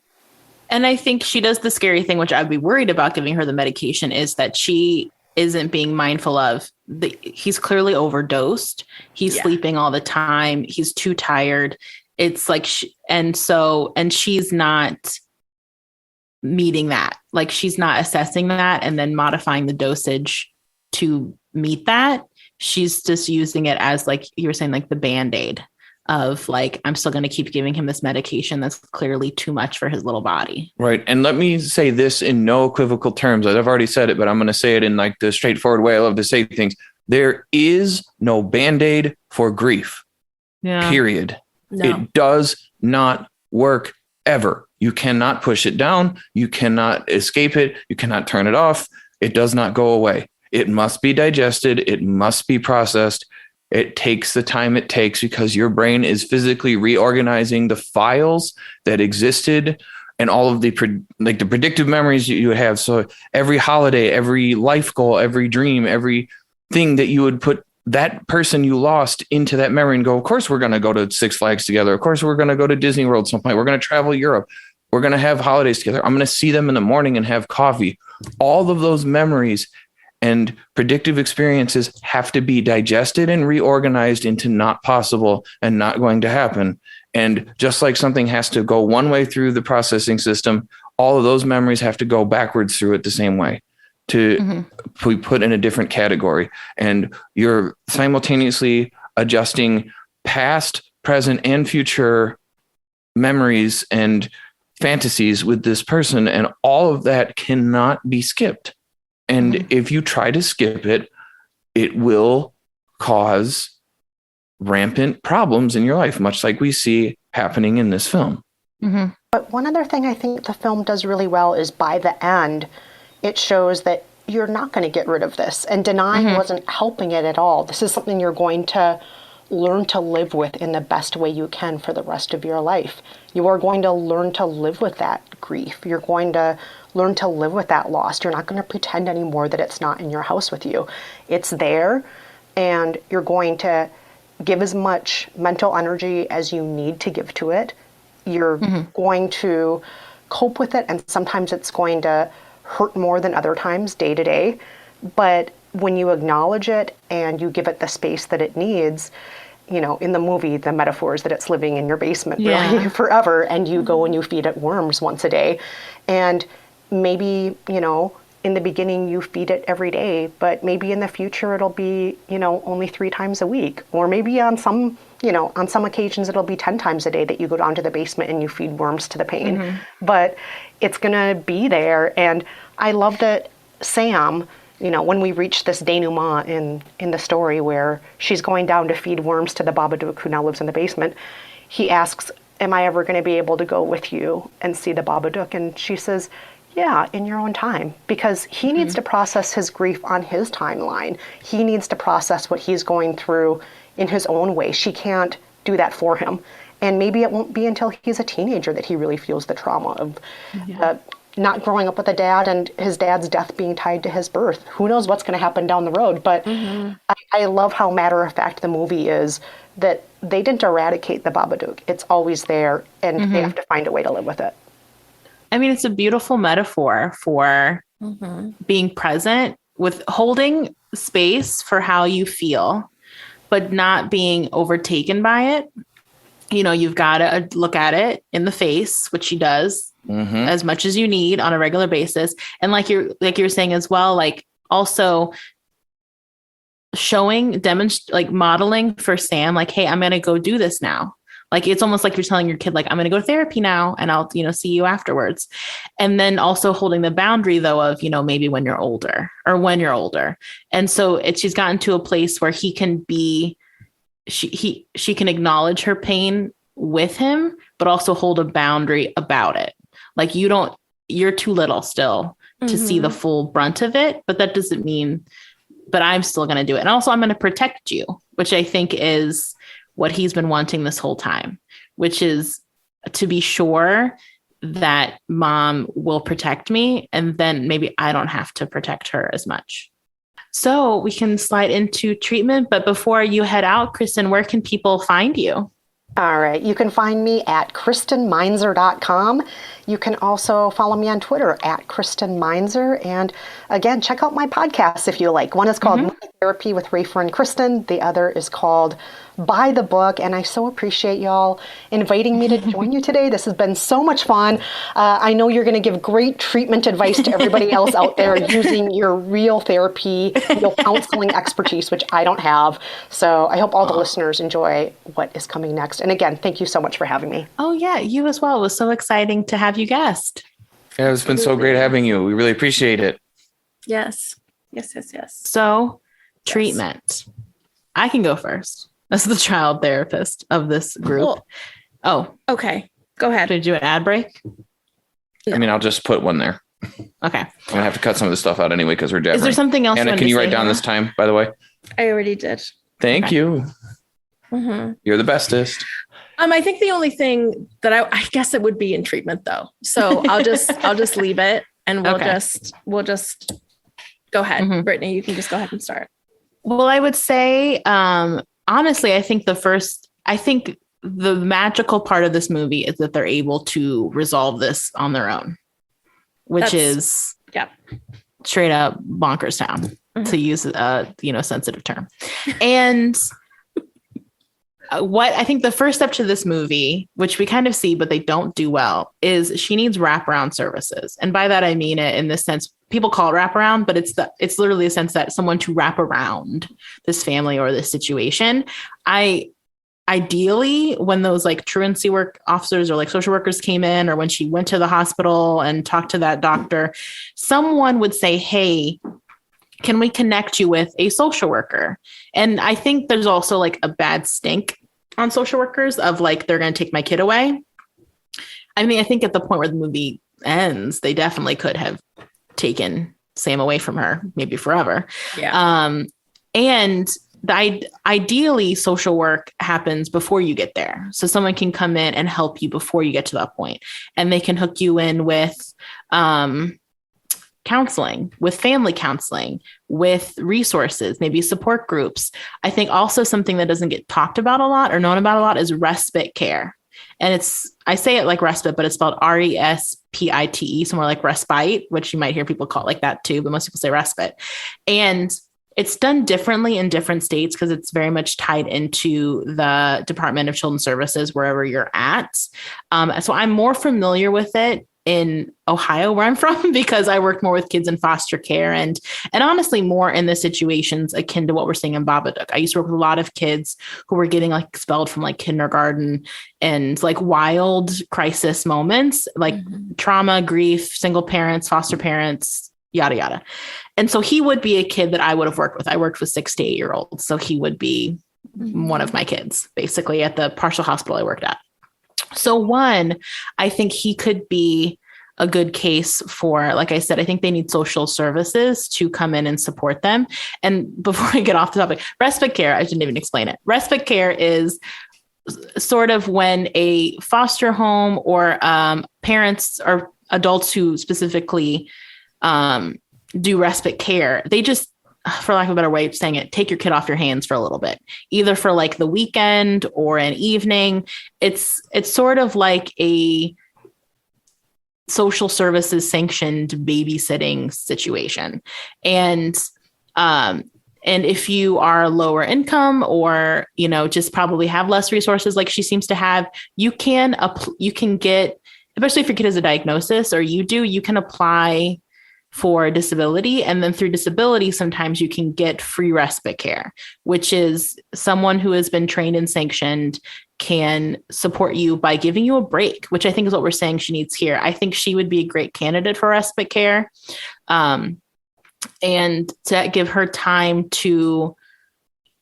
And I think she does the scary thing, which I'd be worried about giving her the medication, is that she isn't being mindful of he's clearly overdosed. He's sleeping all the time. He's too tired. It's like, and she's not meeting that. Like she's not assessing that and then modifying the dosage to meet that. She's just using it as, like you were saying, like the Band-Aid of like, I'm still going to keep giving him this medication that's clearly too much for his little body. Right. And let me say this in no equivocal terms. I've already said it, but I'm going to say it in like the straightforward way I love to say things. There is no Band-Aid for grief. Yeah. Period. No. It does not work ever. You cannot push it down. You cannot escape it. You cannot turn it off. It does not go away. It must be digested. It must be processed. It takes the time it takes because your brain is physically reorganizing the files that existed and all of the predictive memories you have. So every holiday, every life goal, every dream, everything that you would put that person you lost into that memory and go, of course, we're going to go to Six Flags together. Of course, we're going to go to Disney World some point. We're going to travel Europe. We're going to have holidays together. I'm going to see them in the morning and have coffee. All of those memories and predictive experiences have to be digested and reorganized into not possible and not going to happen. And just like something has to go one way through the processing system, all of those memories have to go backwards through it the same way to be put in a different category. And you're simultaneously adjusting past, present, and future memories and fantasies with this person. And all of that cannot be skipped. And if you try to skip it, it will cause rampant problems in your life, much like we see happening in this film. But one other thing I think the film does really well is by the end, it shows that you're not going to get rid of this. And denying wasn't helping it at all. This is something you're going to learn to live with in the best way you can for the rest of your life. You are going to learn to live with that grief. You're going to learn to live with that loss. You're not going to pretend anymore that it's not in your house with you. It's there, and you're going to give as much mental energy as you need to give to it. You're going to cope with it, and sometimes it's going to hurt more than other times, day to day. But when you acknowledge it and you give it the space that it needs, you know, in the movie, the metaphor is that it's living in your basement really forever, and you go and you feed it worms once a day. And maybe, you know, in the beginning you feed it every day, but maybe in the future it'll be, you know, only 3 times a week. Or maybe on some, you know, on some occasions it'll be 10 times a day that you go down to the basement and you feed worms to the pain. But it's gonna be there. And I love that Sam, you know, when we reach this denouement in the story where she's going down to feed worms to the Babadook who now lives in the basement, he asks, am I ever gonna be able to go with you and see the Babadook? And she says, yeah, in your own time, because he needs to process his grief on his timeline. He needs to process what he's going through in his own way. She can't do that for him. And maybe it won't be until he's a teenager that he really feels the trauma of not growing up with a dad and his dad's death being tied to his birth. Who knows what's going to happen down the road? But I love how matter of fact the movie is, that they didn't eradicate the Babadook. It's always there, and they have to find a way to live with it. I mean, it's a beautiful metaphor for being present with holding space for how you feel, but not being overtaken by it. You know, you've got to look at it in the face, which she does as much as you need on a regular basis. And like you're saying as well, like also showing, like modeling for Sam, like, hey, I'm going to go do this now. Like, it's almost like you're telling your kid, like, I'm going to go to therapy now and I'll, you know, see you afterwards. And then also holding the boundary though, of, you know, maybe when you're older. And so she's gotten to a place where he can be, she can acknowledge her pain with him, but also hold a boundary about it. Like, you're too little still to see the full brunt of it, but that doesn't mean, but I'm still going to do it. And also I'm going to protect you, which I think is what he's been wanting this whole time, which is to be sure that mom will protect me, and then maybe I don't have to protect her as much. So we can slide into treatment. But before you head out, Kristen, where can people find you? All right. You can find me at KristenMeinzer.com. You can also follow me on Twitter at Kristen Meinzer. And again, check out my podcasts if you like. One is called Movie Therapy with Rafer and Kristen. The other is called Buy the Book. And I so appreciate y'all inviting me to join you today. This has been so much fun. I know you're going to give great treatment advice to everybody else out there using your real therapy, real counseling expertise, which I don't have. So I hope all the listeners enjoy what is coming next. And again, thank you so much for having me. Oh, yeah, you as well. It was so exciting to have you guest. Yeah, it's been so great having you. We really appreciate it. Yes. So, treatment. I can go first. As the child therapist of this group. Oh, okay. Go ahead. Did you do an ad break? I mean, I'll just put one there. Okay. I'm going to have to cut some of this stuff out anyway because we're jabbering. Is there something else? Anna, can you write down this time, by the way? I already did. Thank you. Mm-hmm. You're the bestest. I think the only thing that I guess it would be in treatment though. So I'll just leave it and we'll just go ahead. Brittany, you can just go ahead and start. Well, I would say, honestly, I think the magical part of this movie is that they're able to resolve this on their own, which is straight up bonkers town, to use a sensitive term. And what I think the first step to this movie, which we kind of see, but they don't do well, is she needs wraparound services. And by that, I mean it in the sense, people call it wraparound, but it's literally a sense that someone to wrap around this family or this situation. Ideally, when those like truancy work officers or like social workers came in, or when she went to the hospital and talked to that doctor, someone would say, hey, can we connect you with a social worker? And I think there's also like a bad stink on social workers of like, they're going to take my kid away. I mean, I think at the point where the movie ends, they definitely could have taken Sam away from her, maybe forever. Yeah. And ideally, social work happens before you get there. So someone can come in and help you before you get to that point. And they can hook you in with counseling, with family counseling, with resources, maybe support groups. I think also something that doesn't get talked about a lot or known about a lot is respite care. And I say it like respite, but it's spelled RESPITE, somewhere like respite, which you might hear people call it like that too, but most people say respite. And it's done differently in different states because it's very much tied into the Department of Children's Services, wherever you're at. So I'm more familiar with it in Ohio, where I'm from, because I worked more with kids in foster care and honestly more in the situations akin to what we're seeing in Babadook. I used to work with a lot of kids who were getting like expelled from like kindergarten and like wild crisis moments, like trauma, grief, single parents, foster parents, yada, yada. And so he would be a kid that I would have worked with. I worked with 6 to 8 year olds. So he would be one of my kids, basically, at the partial hospital I worked at. So one, I think he could be a good case for, like I said, I think they need social services to come in and support them. And before I get off the topic, respite care, I didn't even explain it. Respite care is sort of when a foster home or parents or adults who specifically do respite care, they just, for lack of a better way of saying it, take your kid off your hands for a little bit, either for like the weekend or an evening. It's sort of like a social services sanctioned babysitting situation. And if you are lower income or, just probably have less resources like she seems to have, you can get, especially if your kid has a diagnosis or you can apply for disability. And then through disability, sometimes you can get free respite care, which is someone who has been trained and sanctioned can support you by giving you a break, which I think is what we're saying she needs here. I think she would be a great candidate for respite care. And to give her time to,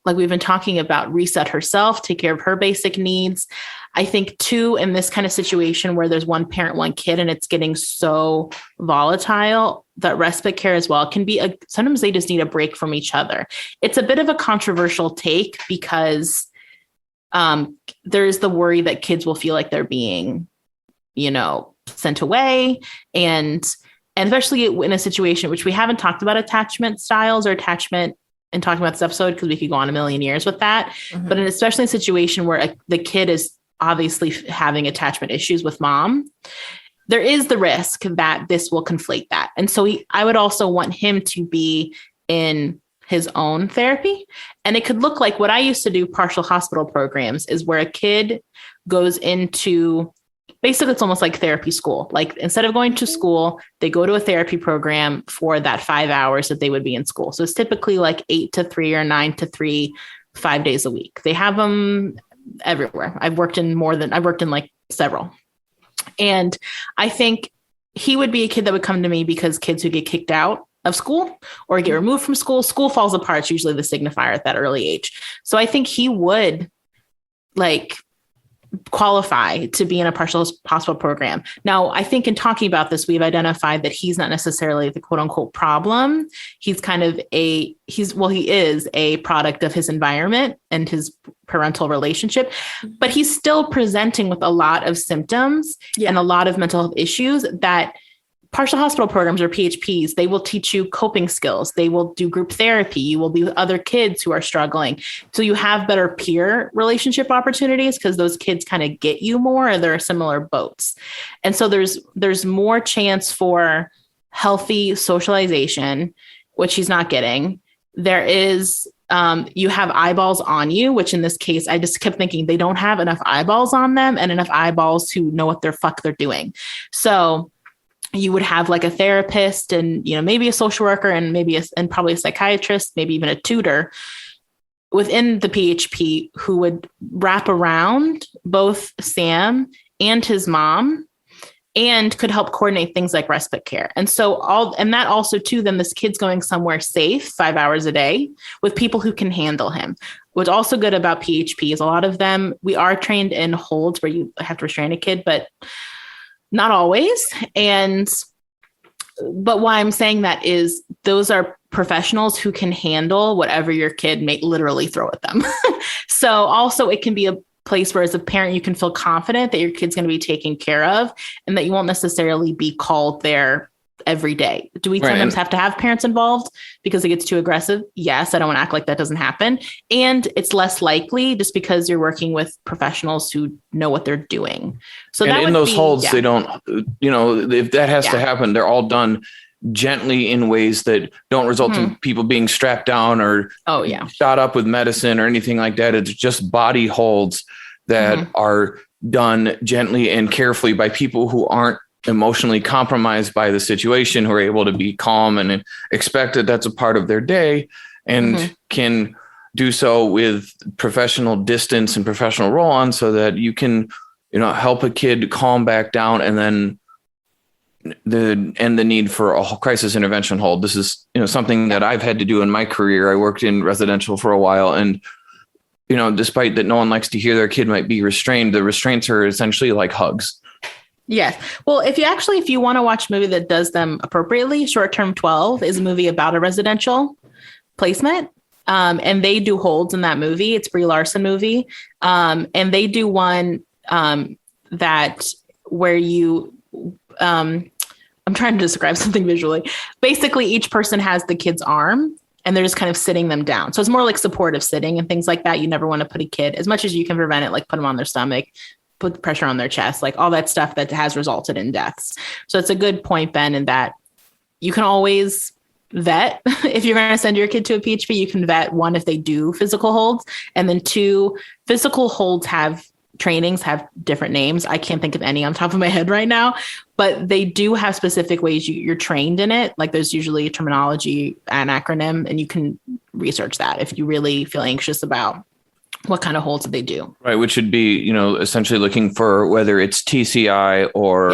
like we've been talking about, reset herself, take care of her basic needs. I think too, in this kind of situation where there's one parent, one kid, and it's getting so volatile, that respite care as well can be sometimes they just need a break from each other. It's a bit of a controversial take because there is the worry that kids will feel like they're being, sent away. And especially in a situation which we haven't talked about attachment styles or attachment and talking about this episode, because we could go on a million years with that. But especially in a situation where the kid is obviously having attachment issues with mom, there is the risk that this will conflate that. And so I would also want him to be in his own therapy. And it could look like what I used to do, partial hospital programs, is where a kid goes into, basically it's almost like therapy school. Like instead of going to school, they go to a therapy program for that 5 hours that they would be in school. So it's typically like 8 to 3 or 9 to 3, 5 days a week. They have them everywhere. I've worked in like several. And I think he would be a kid that would come to me because kids who get kicked out of school or get removed from school falls apart. It's usually the signifier at that early age. So I think he would like qualify to be in a partial hospital program. Now, I think in talking about this, we've identified that he's not necessarily the quote unquote problem. He's kind of he is a product of his environment and his parental relationship, but he's still presenting with a lot of symptoms and a lot of mental health issues that partial hospital programs or PHPs, they will teach you coping skills. They will do group therapy. You will be with other kids who are struggling. So you have better peer relationship opportunities because those kids kind of get you more, or they're similar boats. And so there's more chance for healthy socialization, which he's not getting. There is, you have eyeballs on you, which in this case, I just kept thinking they don't have enough eyeballs on them and enough eyeballs who know what the fuck they're doing. So you would have like a therapist and, maybe a social worker and and probably a psychiatrist, maybe even a tutor within the PHP who would wrap around both Sam and his mom and could help coordinate things like respite care. And so that also too, then this kid's going somewhere safe 5 hours a day with people who can handle him. What's also good about PHP is a lot of them, we are trained in holds where you have to restrain a kid, but not always. But why I'm saying that is those are professionals who can handle whatever your kid may literally throw at them. So also it can be a place where as a parent, you can feel confident that your kid's going to be taken care of and that you won't necessarily be called there every day. Do we sometimes have to have parents involved because it gets too aggressive? Yes. I don't want to act like that doesn't happen. And it's less likely just because you're working with professionals who know what they're doing. So and that in those holds, they don't, if that has to happen, they're all done gently in ways that don't result in people being strapped down or shot up with medicine or anything like that. It's just body holds that are done gently and carefully by people who aren't emotionally compromised by the situation, who are able to be calm and expect that that's a part of their day and can do so with professional distance and professional roll on so that you can, help a kid calm back down and then the need for a crisis intervention hold. This is, something that I've had to do in my career. I worked in residential for a while and, despite that no one likes to hear their kid might be restrained, the restraints are essentially like hugs. Yes. Well, if you want to watch a movie that does them appropriately, Short Term 12 is a movie about a residential placement. And they do holds in that movie. It's Brie Larson movie. And they do one that where you, I'm trying to describe something visually. Basically, each person has the kid's arm and they're just kind of sitting them down. So it's more like supportive sitting and things like that. You never want to put a kid, as much as you can prevent it, like put them on their stomach, put pressure on their chest, like all that stuff that has resulted in deaths. So it's a good point, Ben, in that you can always vet. If you're going to send your kid to a PHP, you can vet, one, if they do physical holds, and then two, physical holds trainings have different names. I can't think of any on top of my head right now, but they do have specific ways you're trained in it. Like there's usually a terminology, an acronym, and you can research that if you really feel anxious about what kind of holds do they do. Right. Which would be, essentially looking for whether it's TCI or,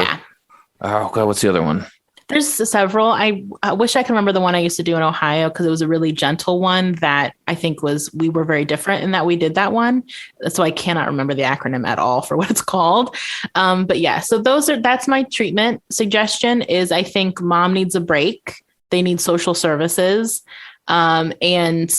oh God, what's the other one? There's several. I wish I could remember the one I used to do in Ohio because it was a really gentle one that I think we were very different in that we did that one. So I cannot remember the acronym at all for what it's called. But yeah, so that's my treatment suggestion is I think mom needs a break. They need social services. And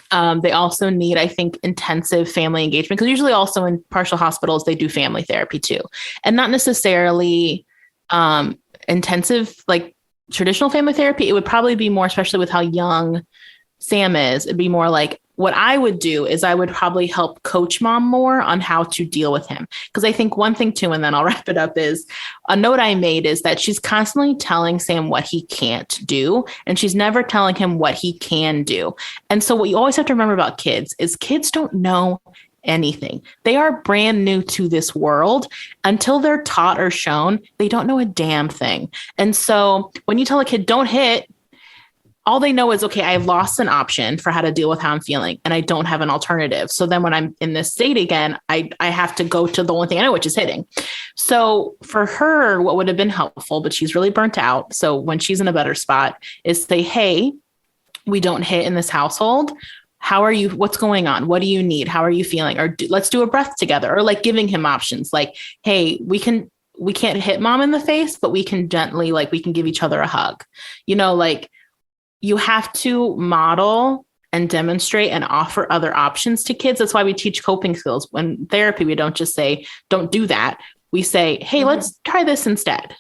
they also need, I think, intensive family engagement because usually also in partial hospitals, they do family therapy too. And not necessarily intensive, like traditional family therapy, it would probably be more, especially with how young Sam is, it'd be more like what I would do is I would probably help coach mom more on how to deal with him. Because I think one thing too, and then I'll wrap it up, is a note I made is that she's constantly telling Sam what he can't do. And she's never telling him what he can do. And so what you always have to remember about kids is kids don't know anything. They are brand new to this world. Until they're taught or shown, they don't know a damn thing. And so when you tell a kid, don't hit, all they know is, okay, I've lost an option for how to deal with how I'm feeling and I don't have an alternative. So then when I'm in this state again, I have to go to the only thing I know, which is hitting. So for her, what would have been helpful, but she's really burnt out. So when she's in a better spot is say, hey, we don't hit in this household. How are you? What's going on? What do you need? How are you feeling? Or let's do a breath together, or like giving him options like, hey, we can't hit mom in the face, but we can gently, like we can give each other a hug, like, you have to model and demonstrate and offer other options to kids. That's why we teach coping skills. When therapy, we don't just say, don't do that. We say, hey, let's try this instead.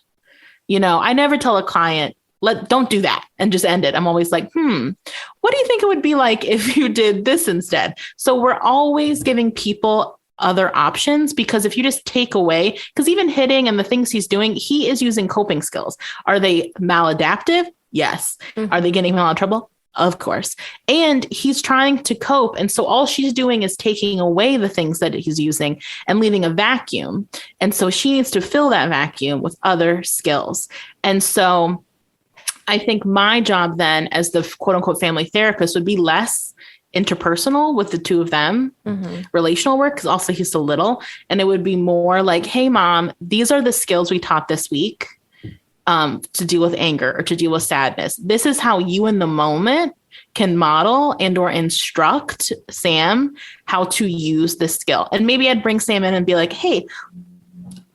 I never tell a client, don't do that and just end it. I'm always like, what do you think it would be like if you did this instead? So we're always giving people other options, because if you just take away, because even hitting and the things he's doing, he is using coping skills. Are they maladaptive? Yes. Are they getting him out of trouble? Of course. And he's trying to cope. And so all she's doing is taking away the things that he's using and leaving a vacuum. And so she needs to fill that vacuum with other skills. And so I think my job then as the quote unquote family therapist would be less interpersonal with the two of them, relational work, because also he's so little. And it would be more like, hey, mom, these are the skills we taught this week. To deal with anger or to deal with sadness. This is how you in the moment can model and or instruct Sam how to use this skill. And maybe I'd bring Sam in and be like, hey,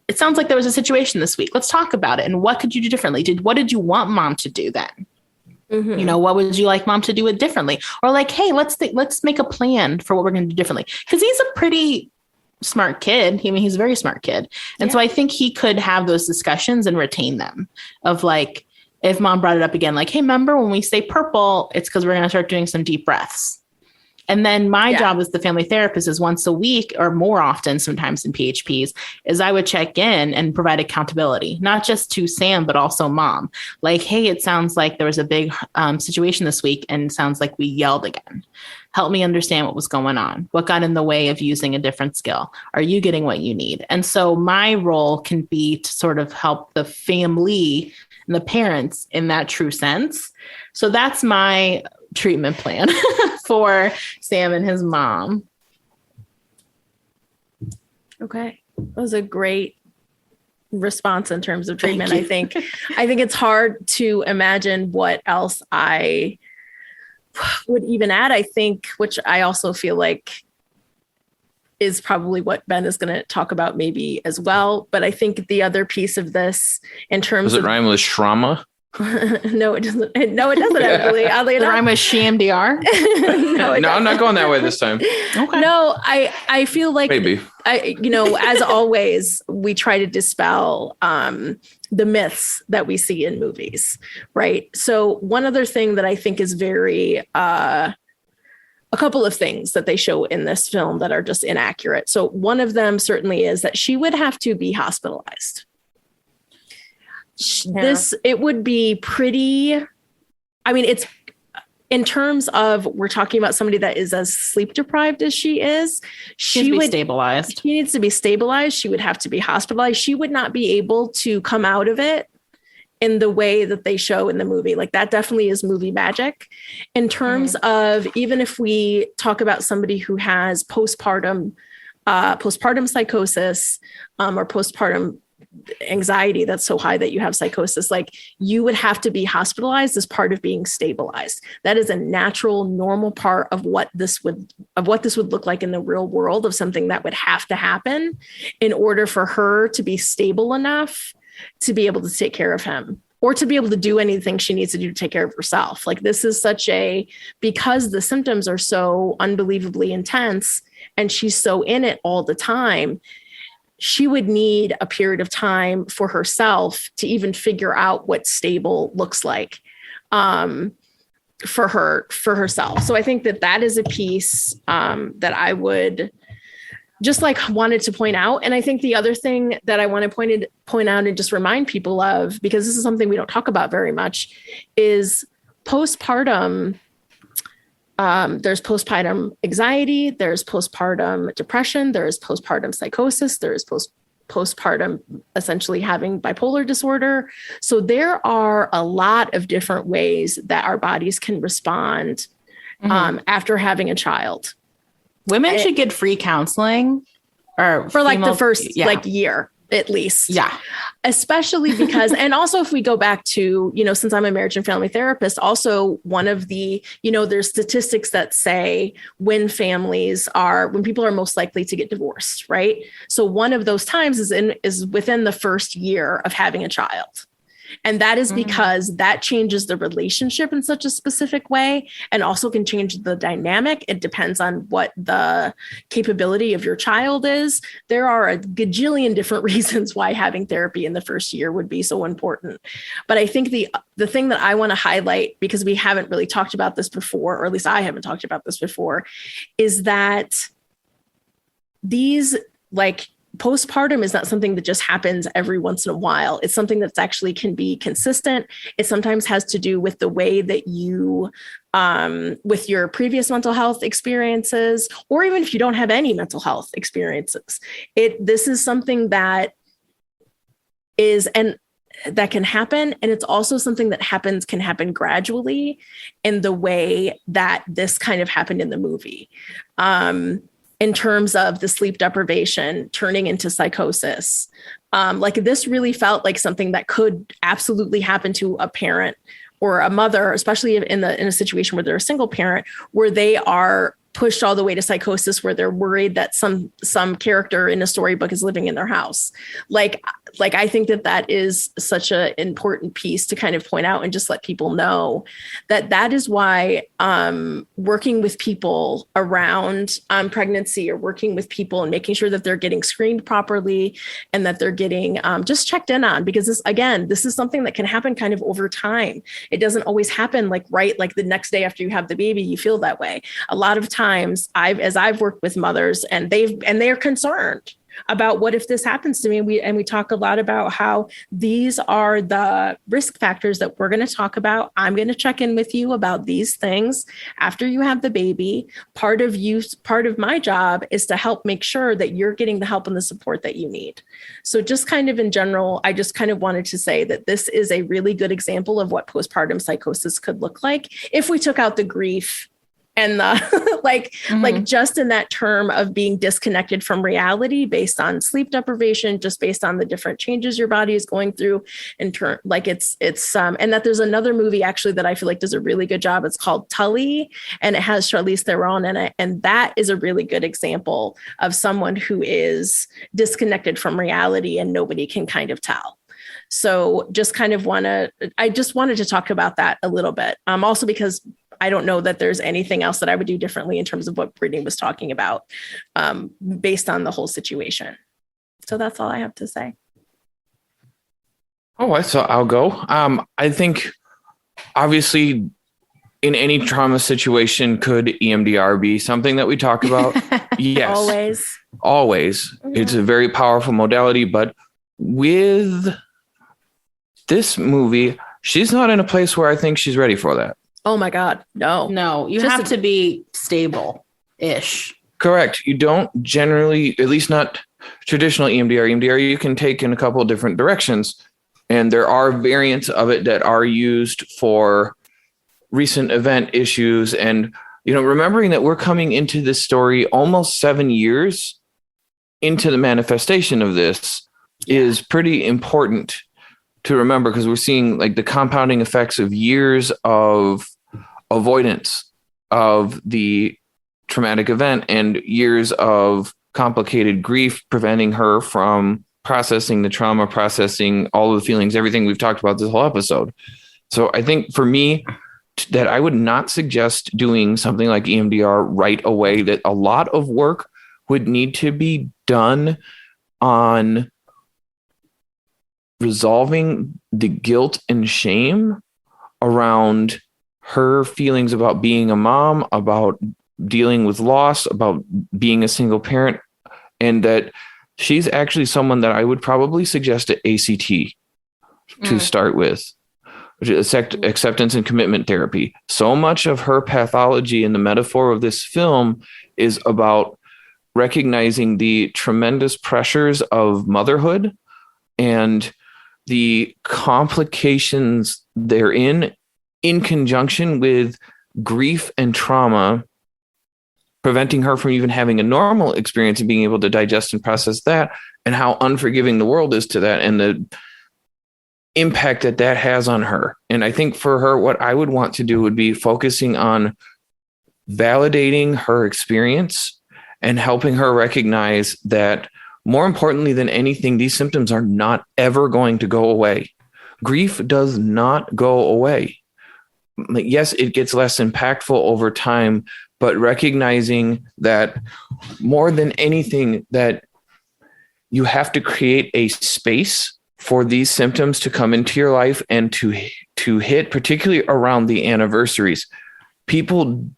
it sounds like there was a situation this week. Let's talk about it. And what could you do differently? What did you want mom to do then? What would you like mom to do it differently? Or like, hey, let's make a plan for what we're going to do differently. Because he's a pretty smart kid. He's a very smart kid. And so I think he could have those discussions and retain them of like, if mom brought it up again, like, hey, remember when we say purple, it's because we're going to start doing some deep breaths. And then my job as the family therapist is once a week or more often, sometimes in PHPs, is I would check in and provide accountability, not just to Sam, but also mom. Like, hey, it sounds like there was a big situation this week and it sounds like we yelled again. Help me understand what was going on. What got in the way of using a different skill? Are you getting what you need? And so my role can be to sort of help the family and the parents in that true sense. So that's my treatment plan for Sam and his mom. Okay. That was a great response in terms of treatment. I think it's hard to imagine what else I would even add, I think, which I also feel like is probably what Ben is going to talk about maybe as well. But I think the other piece of this in terms of... Does it rhyme with Shrama? No, it doesn't. No, it doesn't actually. Oddly enough. I'm a ShamDR. No, I'm not going that way this time. Okay. No, I feel like maybe. As always, we try to dispel the myths that we see in movies, right? So one other thing that I think is very a couple of things that they show in this film that are just inaccurate. So one of them certainly is that she would have to be hospitalized. It would be pretty, it's in terms of, we're talking about somebody that is as sleep deprived as she is. She would be stabilized. She needs to be stabilized. She would have to be hospitalized. She would not be able to come out of it in the way that they show in the movie. Like that definitely is movie magic. In terms of, even if we talk about somebody who has postpartum psychosis or postpartum anxiety that's so high that you have psychosis, like you would have to be hospitalized as part of being stabilized. That is a natural, normal part of what this would look like in the real world, of something that would have to happen in order for her to be stable enough to be able to take care of him, or to be able to do anything she needs to do to take care of herself. Like this is because the symptoms are so unbelievably intense and she's so in it all the time, she would need a period of time for herself to even figure out what stable looks like for herself. So I think that is a piece that I would just like wanted to point out. And I think the other thing that I want to point out and just remind people of, because this is something we don't talk about very much, is postpartum. There's postpartum anxiety, there's postpartum depression, there's postpartum psychosis, there's postpartum essentially having bipolar disorder. So there are a lot of different ways that our bodies can respond after having a child. Women should get free counseling or for like the first like year at least. Yeah. Especially because, and also if we go back to, since I'm a marriage and family therapist, also one of the, there's statistics that say when people are most likely to get divorced, right? So one of those times is within the first year of having a child. And that is because that changes the relationship in such a specific way and also can change the dynamic. It depends on what the capability of your child is. There are a gajillion different reasons why having therapy in the first year would be so important. But I think the thing that I want to highlight, because we haven't really talked about this before, or at least I haven't talked about this before, is that these postpartum is not something that just happens every once in a while. It's something that's actually can be consistent. It sometimes has to do with the way that you, with your previous mental health experiences, or even if you don't have any mental health experiences, this is something that is, and that can happen. And it's also something that can happen gradually in the way that this kind of happened in the movie. In terms of the sleep deprivation turning into psychosis. This really felt like something that could absolutely happen to a parent or a mother, especially in a situation where they're a single parent, where they are pushed all the way to psychosis, where they're worried that some character in a storybook is living in their house. I think that is such an important piece to kind of point out and just let people know that is why working with people around pregnancy, or working with people and making sure that they're getting screened properly and that they're getting just checked in on, because this is something that can happen kind of over time. It doesn't always happen like the next day after you have the baby, you feel that way. A lot of times I've worked with mothers and they're concerned about what if this happens to me. We talk a lot about how these are the risk factors that we're going to talk about. I'm going to check in with you about these things after you have the baby. Part of my job is to help make sure that you're getting the help and the support that you need. So just kind of in general, I just kind of wanted to say that this is a really good example of what postpartum psychosis could look like if we took out the grief and the just in that term of being disconnected from reality based on sleep deprivation, just based on the different changes your body is going through in turn. And that there's another movie actually that I feel like does a really good job. It's called Tully, and it has Charlize Theron in it. And that is a really good example of someone who is disconnected from reality and nobody can kind of tell. So I just wanted to talk about that a little bit. Also because I don't know that there's anything else that I would do differently in terms of what Brittany was talking about based on the whole situation. So that's all I have to say. So I'll go. I think obviously in any trauma situation, could EMDR be something that we talk about? Yes. Always. Mm-hmm. It's a very powerful modality, but with this movie, she's not in a place where I think she's ready for that. Oh my God. No, you have to be stable-ish. Correct. You don't generally, at least not traditional EMDR. EMDR you can take in a couple of different directions. And there are variants of it that are used for recent event issues. And, remembering that we're coming into this story almost 7 years into the manifestation of this is pretty important to remember, because we're seeing the compounding effects of years of avoidance of the traumatic event and years of complicated grief, preventing her from processing the trauma, processing all of the feelings, everything we've talked about this whole episode. So I think for me, that I would not suggest doing something like EMDR right away, that a lot of work would need to be done on resolving the guilt and shame around her feelings about being a mom, about dealing with loss, about being a single parent, and that she's actually someone that I would probably suggest at ACT to start with, which is acceptance and commitment therapy. So much of her pathology in the metaphor of this film is about recognizing the tremendous pressures of motherhood and the complications therein, in conjunction with grief and trauma, preventing her from even having a normal experience and being able to digest and process that, and how unforgiving the world is to that, and the impact that that has on her. And I think for her, what I would want to do would be focusing on validating her experience and helping her recognize that, more importantly than anything, these symptoms are not ever going to go away. Grief does not go away. Yes, it gets less impactful over time, but recognizing that more than anything, that you have to create a space for these symptoms to come into your life and to hit, particularly around the anniversaries. People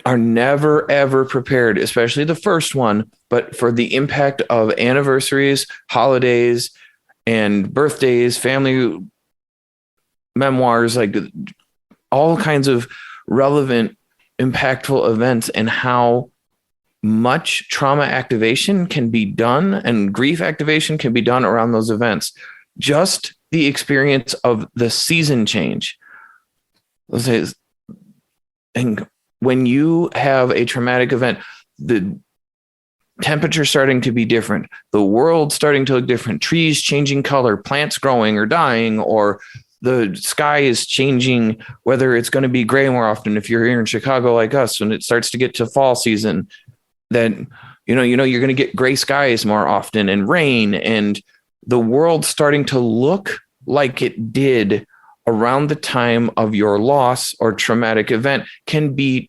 are never, ever prepared, especially the first one, but for the impact of anniversaries, holidays, and birthdays, family memoirs, like all kinds of relevant, impactful events, and how much trauma activation can be done and grief activation can be done around those events. Just the experience of the season change. And when you have a traumatic event, the temperature starting to be different, the world starting to look different, trees changing color, plants growing or dying, or the sky is changing, whether it's going to be gray more often. If you're here in Chicago like us, when it starts to get to fall season, then you're going to get gray skies more often and rain, and the world starting to look like it did around the time of your loss or traumatic event can be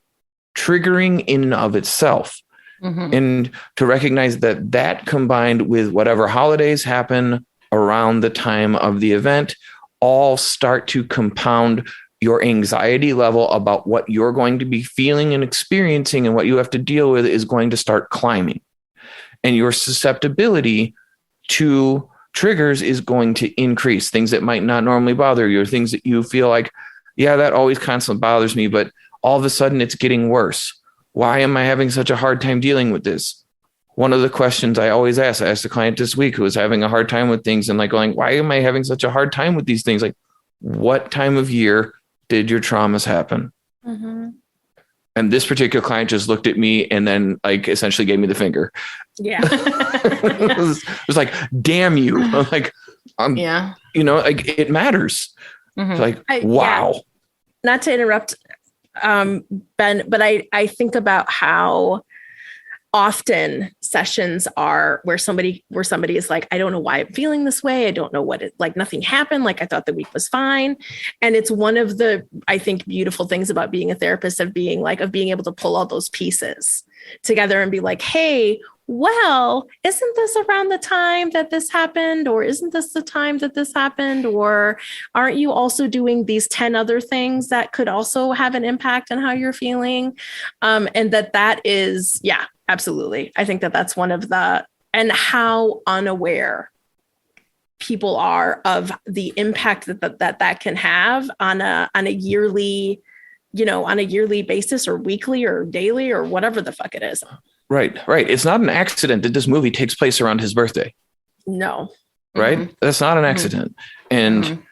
triggering in and of itself. Mm-hmm. And to recognize that combined with whatever holidays happen around the time of the event all start to compound your anxiety level about what you're going to be feeling and experiencing, and what you have to deal with is going to start climbing. And your susceptibility to triggers is going to increase. Things that might not normally bother you, or things that you feel like, yeah, that always constantly bothers me, but all of a sudden it's getting worse. Why am I having such a hard time dealing with this? One of the questions I always ask, I asked a client this week who was having a hard time with things and like going, why am I having such a hard time with these things? Like, what time of year did your traumas happen? Mm-hmm. And this particular client just looked at me and then like essentially gave me the finger. Yeah. it was like, damn you. I'm like, yeah, like it matters. Mm-hmm. Like, wow. Yeah. Not to interrupt, Ben, but I think about how often sessions are where somebody is like, I don't know why I'm feeling this way. I don't know what it, like nothing happened. Like I thought the week was fine. And it's one of the, I think, beautiful things about being a therapist, of being able to pull all those pieces together and be like, hey, well, isn't this around the time that this happened? Or isn't this the time that this happened? Or aren't you also doing these 10 other things that could also have an impact on how you're feeling? And that is, yeah, absolutely. I think that's one of the, and how unaware people are of the impact that can have on a yearly, on a yearly basis, or weekly or daily or whatever the fuck it is. Right. It's not an accident that this movie takes place around his birthday. No. Right? Mm-hmm. That's not an accident. Mm-hmm. And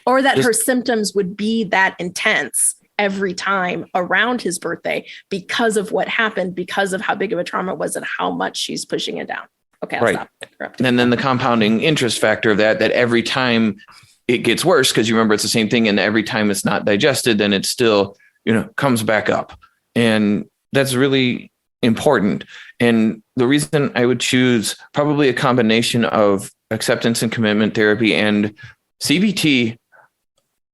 or that her symptoms would be that intense every time around his birthday because of what happened, because of how big of a trauma it was and how much she's pushing it down. Okay, I'll stop interrupting. And then the compounding interest factor of that every time it gets worse, because you remember it's the same thing, and every time it's not digested, then it still, comes back up. And that's really important. And the reason I would choose probably a combination of acceptance and commitment therapy and CBT,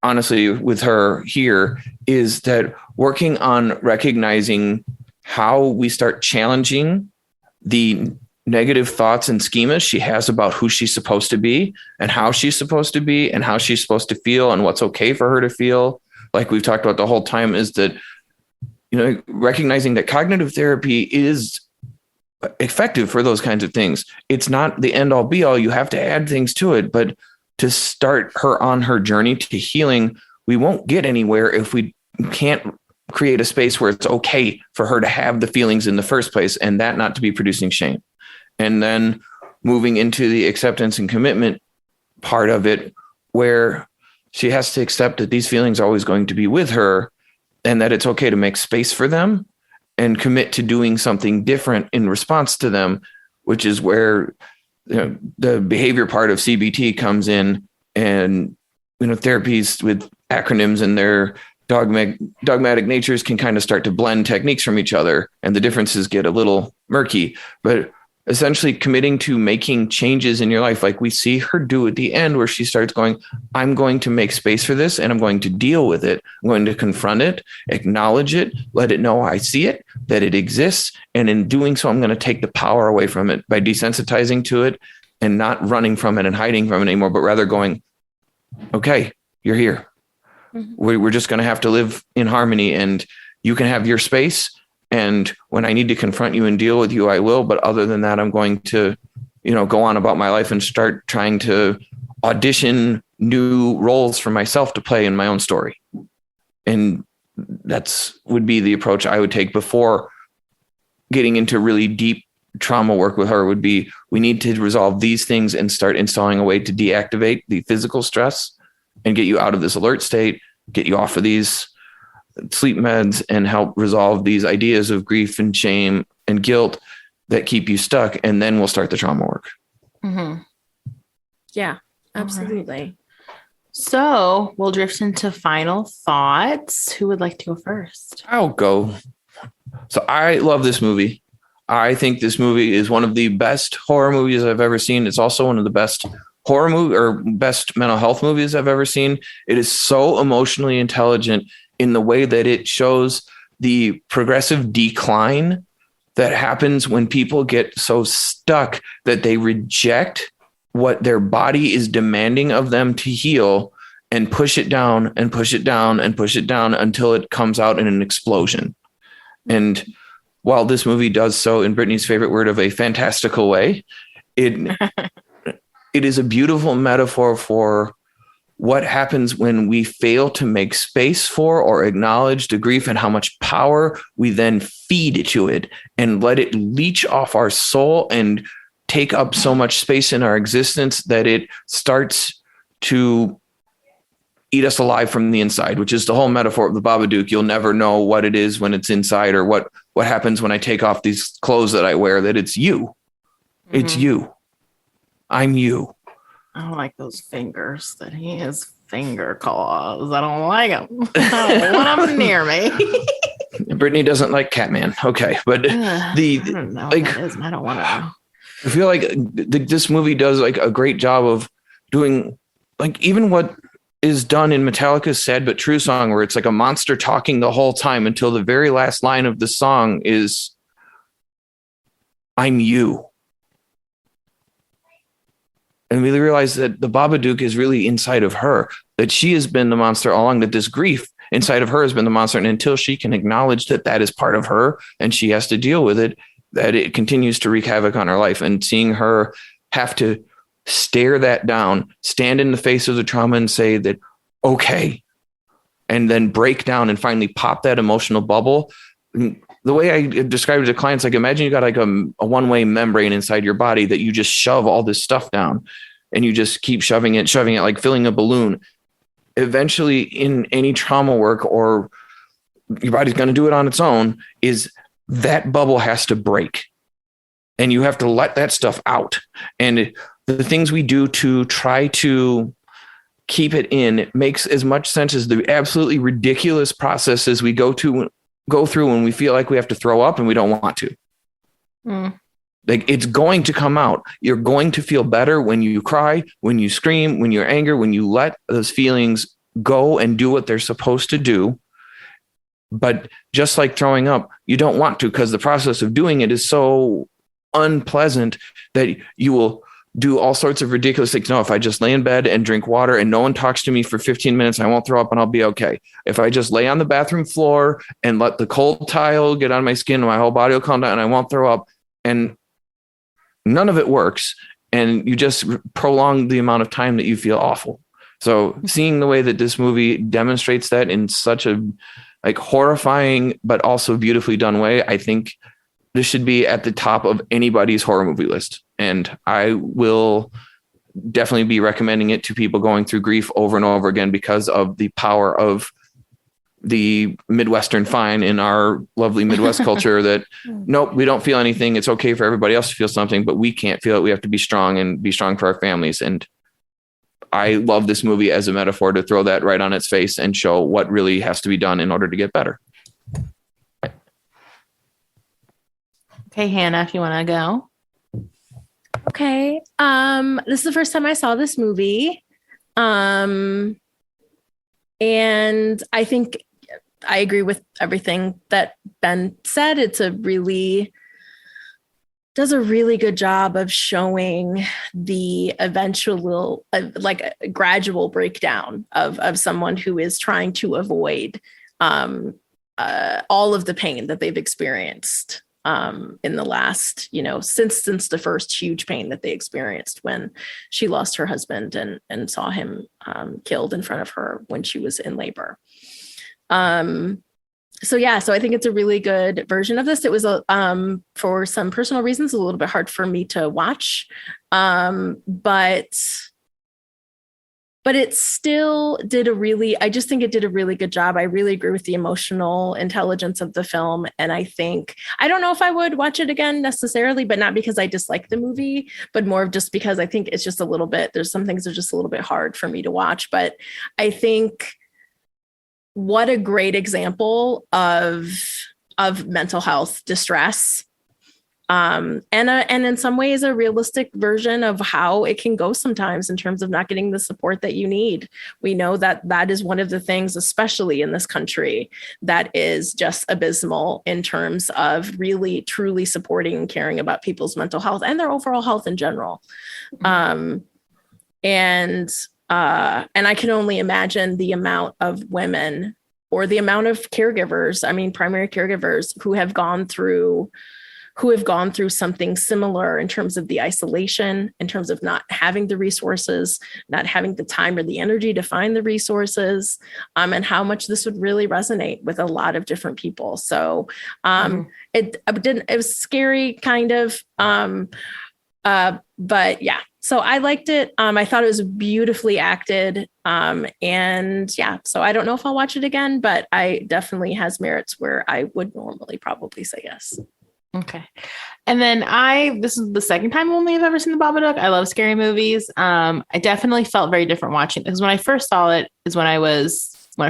honestly, with her here, is that working on recognizing how we start challenging the negative thoughts and schemas she has about who she's supposed to be and how she's supposed to be and how she's supposed to feel and what's okay for her to feel. Like we've talked about the whole time, is that, recognizing that cognitive therapy is effective for those kinds of things. It's not the end all be all. You have to add things to it, but to start her on her journey to healing, we won't get anywhere if we can't create a space where it's okay for her to have the feelings in the first place and that not to be producing shame. And then moving into the acceptance and commitment part of it, where she has to accept that these feelings are always going to be with her and that it's okay to make space for them and commit to doing something different in response to them, which is where the behavior part of CBT comes in. And, therapies with acronyms and their dogmatic natures can kind of start to blend techniques from each other, and the differences get a little murky. But essentially committing to making changes in your life, like we see her do at the end, where she starts going, I'm going to make space for this and I'm going to deal with it. I'm going to confront it, acknowledge it, let it know I see it, that it exists. And in doing so, I'm going to take the power away from it by desensitizing to it and not running from it and hiding from it anymore, but rather going, okay, you're here. Mm-hmm. We're just going to have to live in harmony, and you can have your space. And when I need to confront you and deal with you, I will. But other than that, I'm going to, go on about my life and start trying to audition new roles for myself to play in my own story. And would be the approach I would take before getting into really deep trauma work with her. Would be, we need to resolve these things and start installing a way to deactivate the physical stress and get you out of this alert state, get you off of these sleep meds, and help resolve these ideas of grief and shame and guilt that keep you stuck. And then we'll start the trauma work. Mm-hmm. Yeah, absolutely. Right. So we'll drift into final thoughts. Who would like to go first? I'll go. So I love this movie. I think this movie is one of the best horror movies I've ever seen. It's also one of the best horror movie or best mental health movies I've ever seen. It is so emotionally intelligent in the way that it shows the progressive decline that happens when people get so stuck that they reject what their body is demanding of them to heal and push it down and push it down and push it down until it comes out in an explosion. And while this movie does so, in Brittany's favorite word, of a fantastical way, it is a beautiful metaphor for what happens when we fail to make space for or acknowledge the grief, and how much power we then feed to it and let it leach off our soul and take up so much space in our existence that it starts to eat us alive from the inside, which is the whole metaphor of the Babadook. You'll never know what it is when it's inside, or what happens when I take off these clothes that I wear, that it's you. Mm-hmm. It's you. I'm you. I don't like those fingers, that he has finger claws. I don't like them. I don't want them near me. Brittany doesn't like Catman. Okay. But I don't know what that is, and I don't want to know. I feel like this movie does like a great job of doing like even what is done in Metallica's Sad But True song, where it's like a monster talking the whole time until the very last line of the song is, I'm you. And we realize that the Babadook is really inside of her, that she has been the monster all along, that this grief inside of her has been the monster. And until she can acknowledge that that is part of her and she has to deal with it, that it continues to wreak havoc on her life. And seeing her have to stare that down, stand in the face of the trauma and say that, okay, and then break down and finally pop that emotional bubble. The way I describe it to clients, like imagine you got like a one-way membrane inside your body that you just shove all this stuff down, and you just keep shoving it, like filling a balloon. Eventually in any trauma work, or your body's going to do it on its own, is that bubble has to break and you have to let that stuff out. And the things we do to try to keep it in, it makes as much sense as the absolutely ridiculous processes we go through when we feel like we have to throw up and we don't want to. Like it's going to come out. You're going to feel better when you cry, when you scream, when you're angry, when you let those feelings go and do what they're supposed to do. But just like throwing up, you don't want to, because the process of doing it is so unpleasant that you will do all sorts of ridiculous things. No, if I just lay in bed and drink water and no one talks to me for 15 minutes, I won't throw up and I'll be okay. If I just lay on the bathroom floor and let the cold tile get on my skin, my whole body will calm down and I won't throw up. And none of it works. And you just prolong the amount of time that you feel awful. So seeing the way that this movie demonstrates that in such a like horrifying, but also beautifully done way, I think this should be at the top of anybody's horror movie list. And I will definitely be recommending it to people going through grief over and over again because of the power of the Midwestern fine in our lovely Midwest culture that, nope, we don't feel anything. It's okay for everybody else to feel something, but we can't feel it. We have to be strong and be strong for our families. And I love this movie as a metaphor to throw that right on its face and show what really has to be done in order to get better. Okay, Hannah, if you want to go. Okay. This is the first time I saw this movie. And I think I agree with everything that Ben said. Does a really good job of showing the eventual, like a gradual breakdown of someone who is trying to avoid all of the pain that they've experienced in the last, since the first huge pain that they experienced when she lost her husband and saw him killed in front of her when she was in labor. So I think it's a really good version of this. It was for some personal reasons a little bit hard for me to watch, but it still did I just think it did a really good job. I really agree with the emotional intelligence of the film. And I don't know if I would watch it again necessarily, but not because I dislike the movie, but more just because I think it's just there's some things that are just a little bit hard for me to watch. But I think what a great example of mental health distress. And in some ways a realistic version of how it can go sometimes in terms of not getting the support that you need. We know that is one of the things, especially in this country, that is just abysmal in terms of really truly supporting and caring about people's mental health and their overall health in general. And I can only imagine the amount of women or the amount of caregivers, primary caregivers who have gone through something similar in terms of the isolation, in terms of not having the resources, not having the time or the energy to find the resources, and how much this would really resonate with a lot of different people. So it was scary kind of, but yeah, so I liked it. I thought it was beautifully acted. So I don't know if I'll watch it again, but I definitely has merits where I would normally probably say yes. Okay. And then this is the second time only I've ever seen the Babadook. I love scary movies. I definitely felt very different watching it because when I first saw it is when I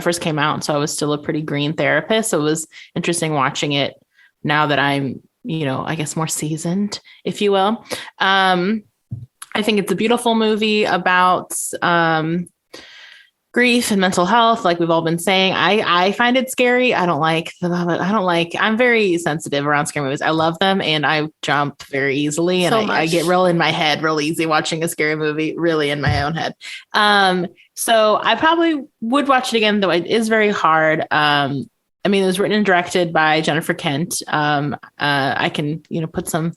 first came out. So I was still a pretty green therapist. So it was interesting watching it now that I'm, I guess more seasoned, if you will. I think it's a beautiful movie about, grief and mental health, like we've all been saying. I find it scary. I'm very sensitive around scary movies. I love them and I jump very easily and I get real in my head real easy watching a scary movie, really in my own head. So I probably would watch it again, though it is very hard. It was written and directed by Jennifer Kent. I can, put some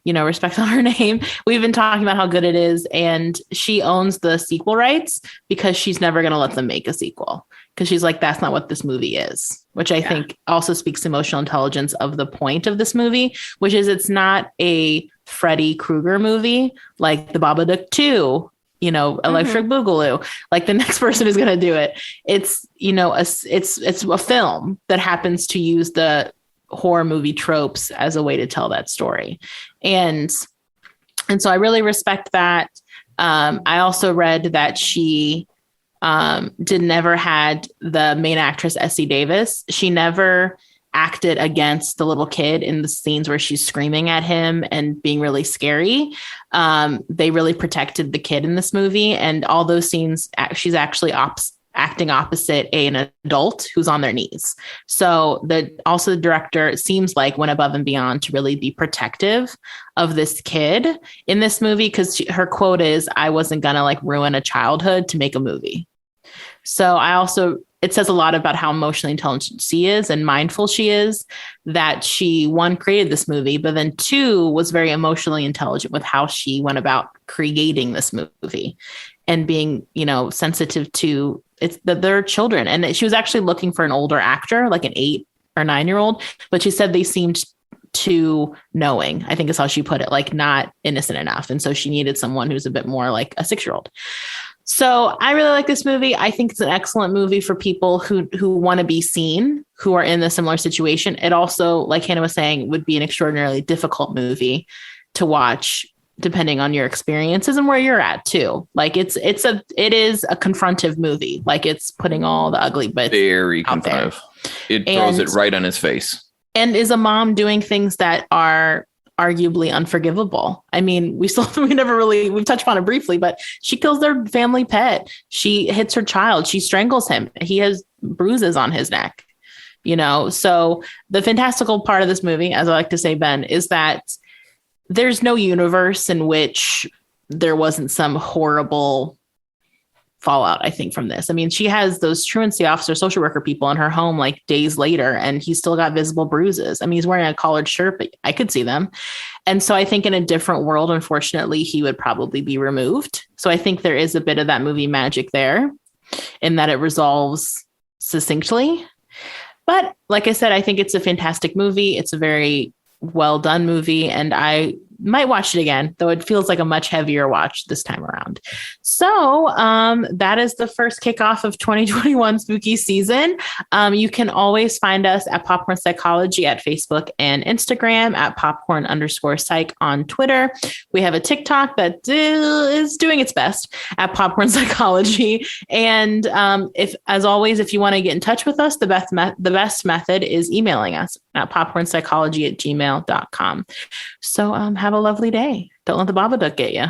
respect on her name. We've been talking about how good it is. And she owns the sequel rights because she's never going to let them make a sequel. Because she's like, that's not what this movie is, which I think also speaks to emotional intelligence of the point of this movie, which is it's not a Freddy Krueger movie like the Babadook 2, Electric Boogaloo, like the next person is going to do it. It's, it's a film that happens to use the horror movie tropes as a way to tell that story. And so I really respect that. I also read that she never had the main actress, Essie Davis. She never acted against the little kid in the scenes where she's screaming at him and being really scary. They really protected the kid in this movie. And all those scenes, she's actually acting opposite an adult who's on their knees. So the director seems like went above and beyond to really be protective of this kid in this movie, because her quote is, "I wasn't gonna like ruin a childhood to make a movie." So it says a lot about how emotionally intelligent she is and mindful she is, that she, one, created this movie, but then two, was very emotionally intelligent with how she went about creating this movie and being, sensitive to their children. And she was actually looking for an older actor, like an 8 or 9-year-old, but she said they seemed too knowing, I think is how she put it, like not innocent enough. And so she needed someone who's a bit more like a 6-year-old. So I really like this movie. I think it's an excellent movie for people who want to be seen, who are in a similar situation. It also, like Hannah was saying, would be an extraordinarily difficult movie to watch, depending on your experiences and where you're at too. Like it is a confrontive movie. Like it's putting all the ugly bits very out there. confrontive. It throws it right on his face. And is a mom doing things that are arguably unforgivable. I mean, we've touched upon it briefly, but she kills their family pet. She hits her child. She strangles him. He has bruises on his neck, So the fantastical part of this movie, as I like to say, Ben, is that there's no universe in which there wasn't some horrible fallout, I think, from this. I mean, she has those truancy officer, social worker people in her home like days later, and he's still got visible bruises. I mean, he's wearing a collared shirt, but I could see them. And so I think in a different world, unfortunately, he would probably be removed. So I think there is a bit of that movie magic there in that it resolves succinctly. But like I said, I think it's a fantastic movie. It's a very well done movie, and I might watch it again, though it feels like a much heavier watch this time around. So that is the first kickoff of 2021 spooky season. You can always find us at Popcorn Psychology at Facebook and Instagram, at popcorn_psych on Twitter. We have a TikTok that is doing its best at Popcorn Psychology. And if you want to get in touch with us, the best method is emailing us at popcornpsychology@gmail.com. So have a lovely day. Don't let the Babadook get you.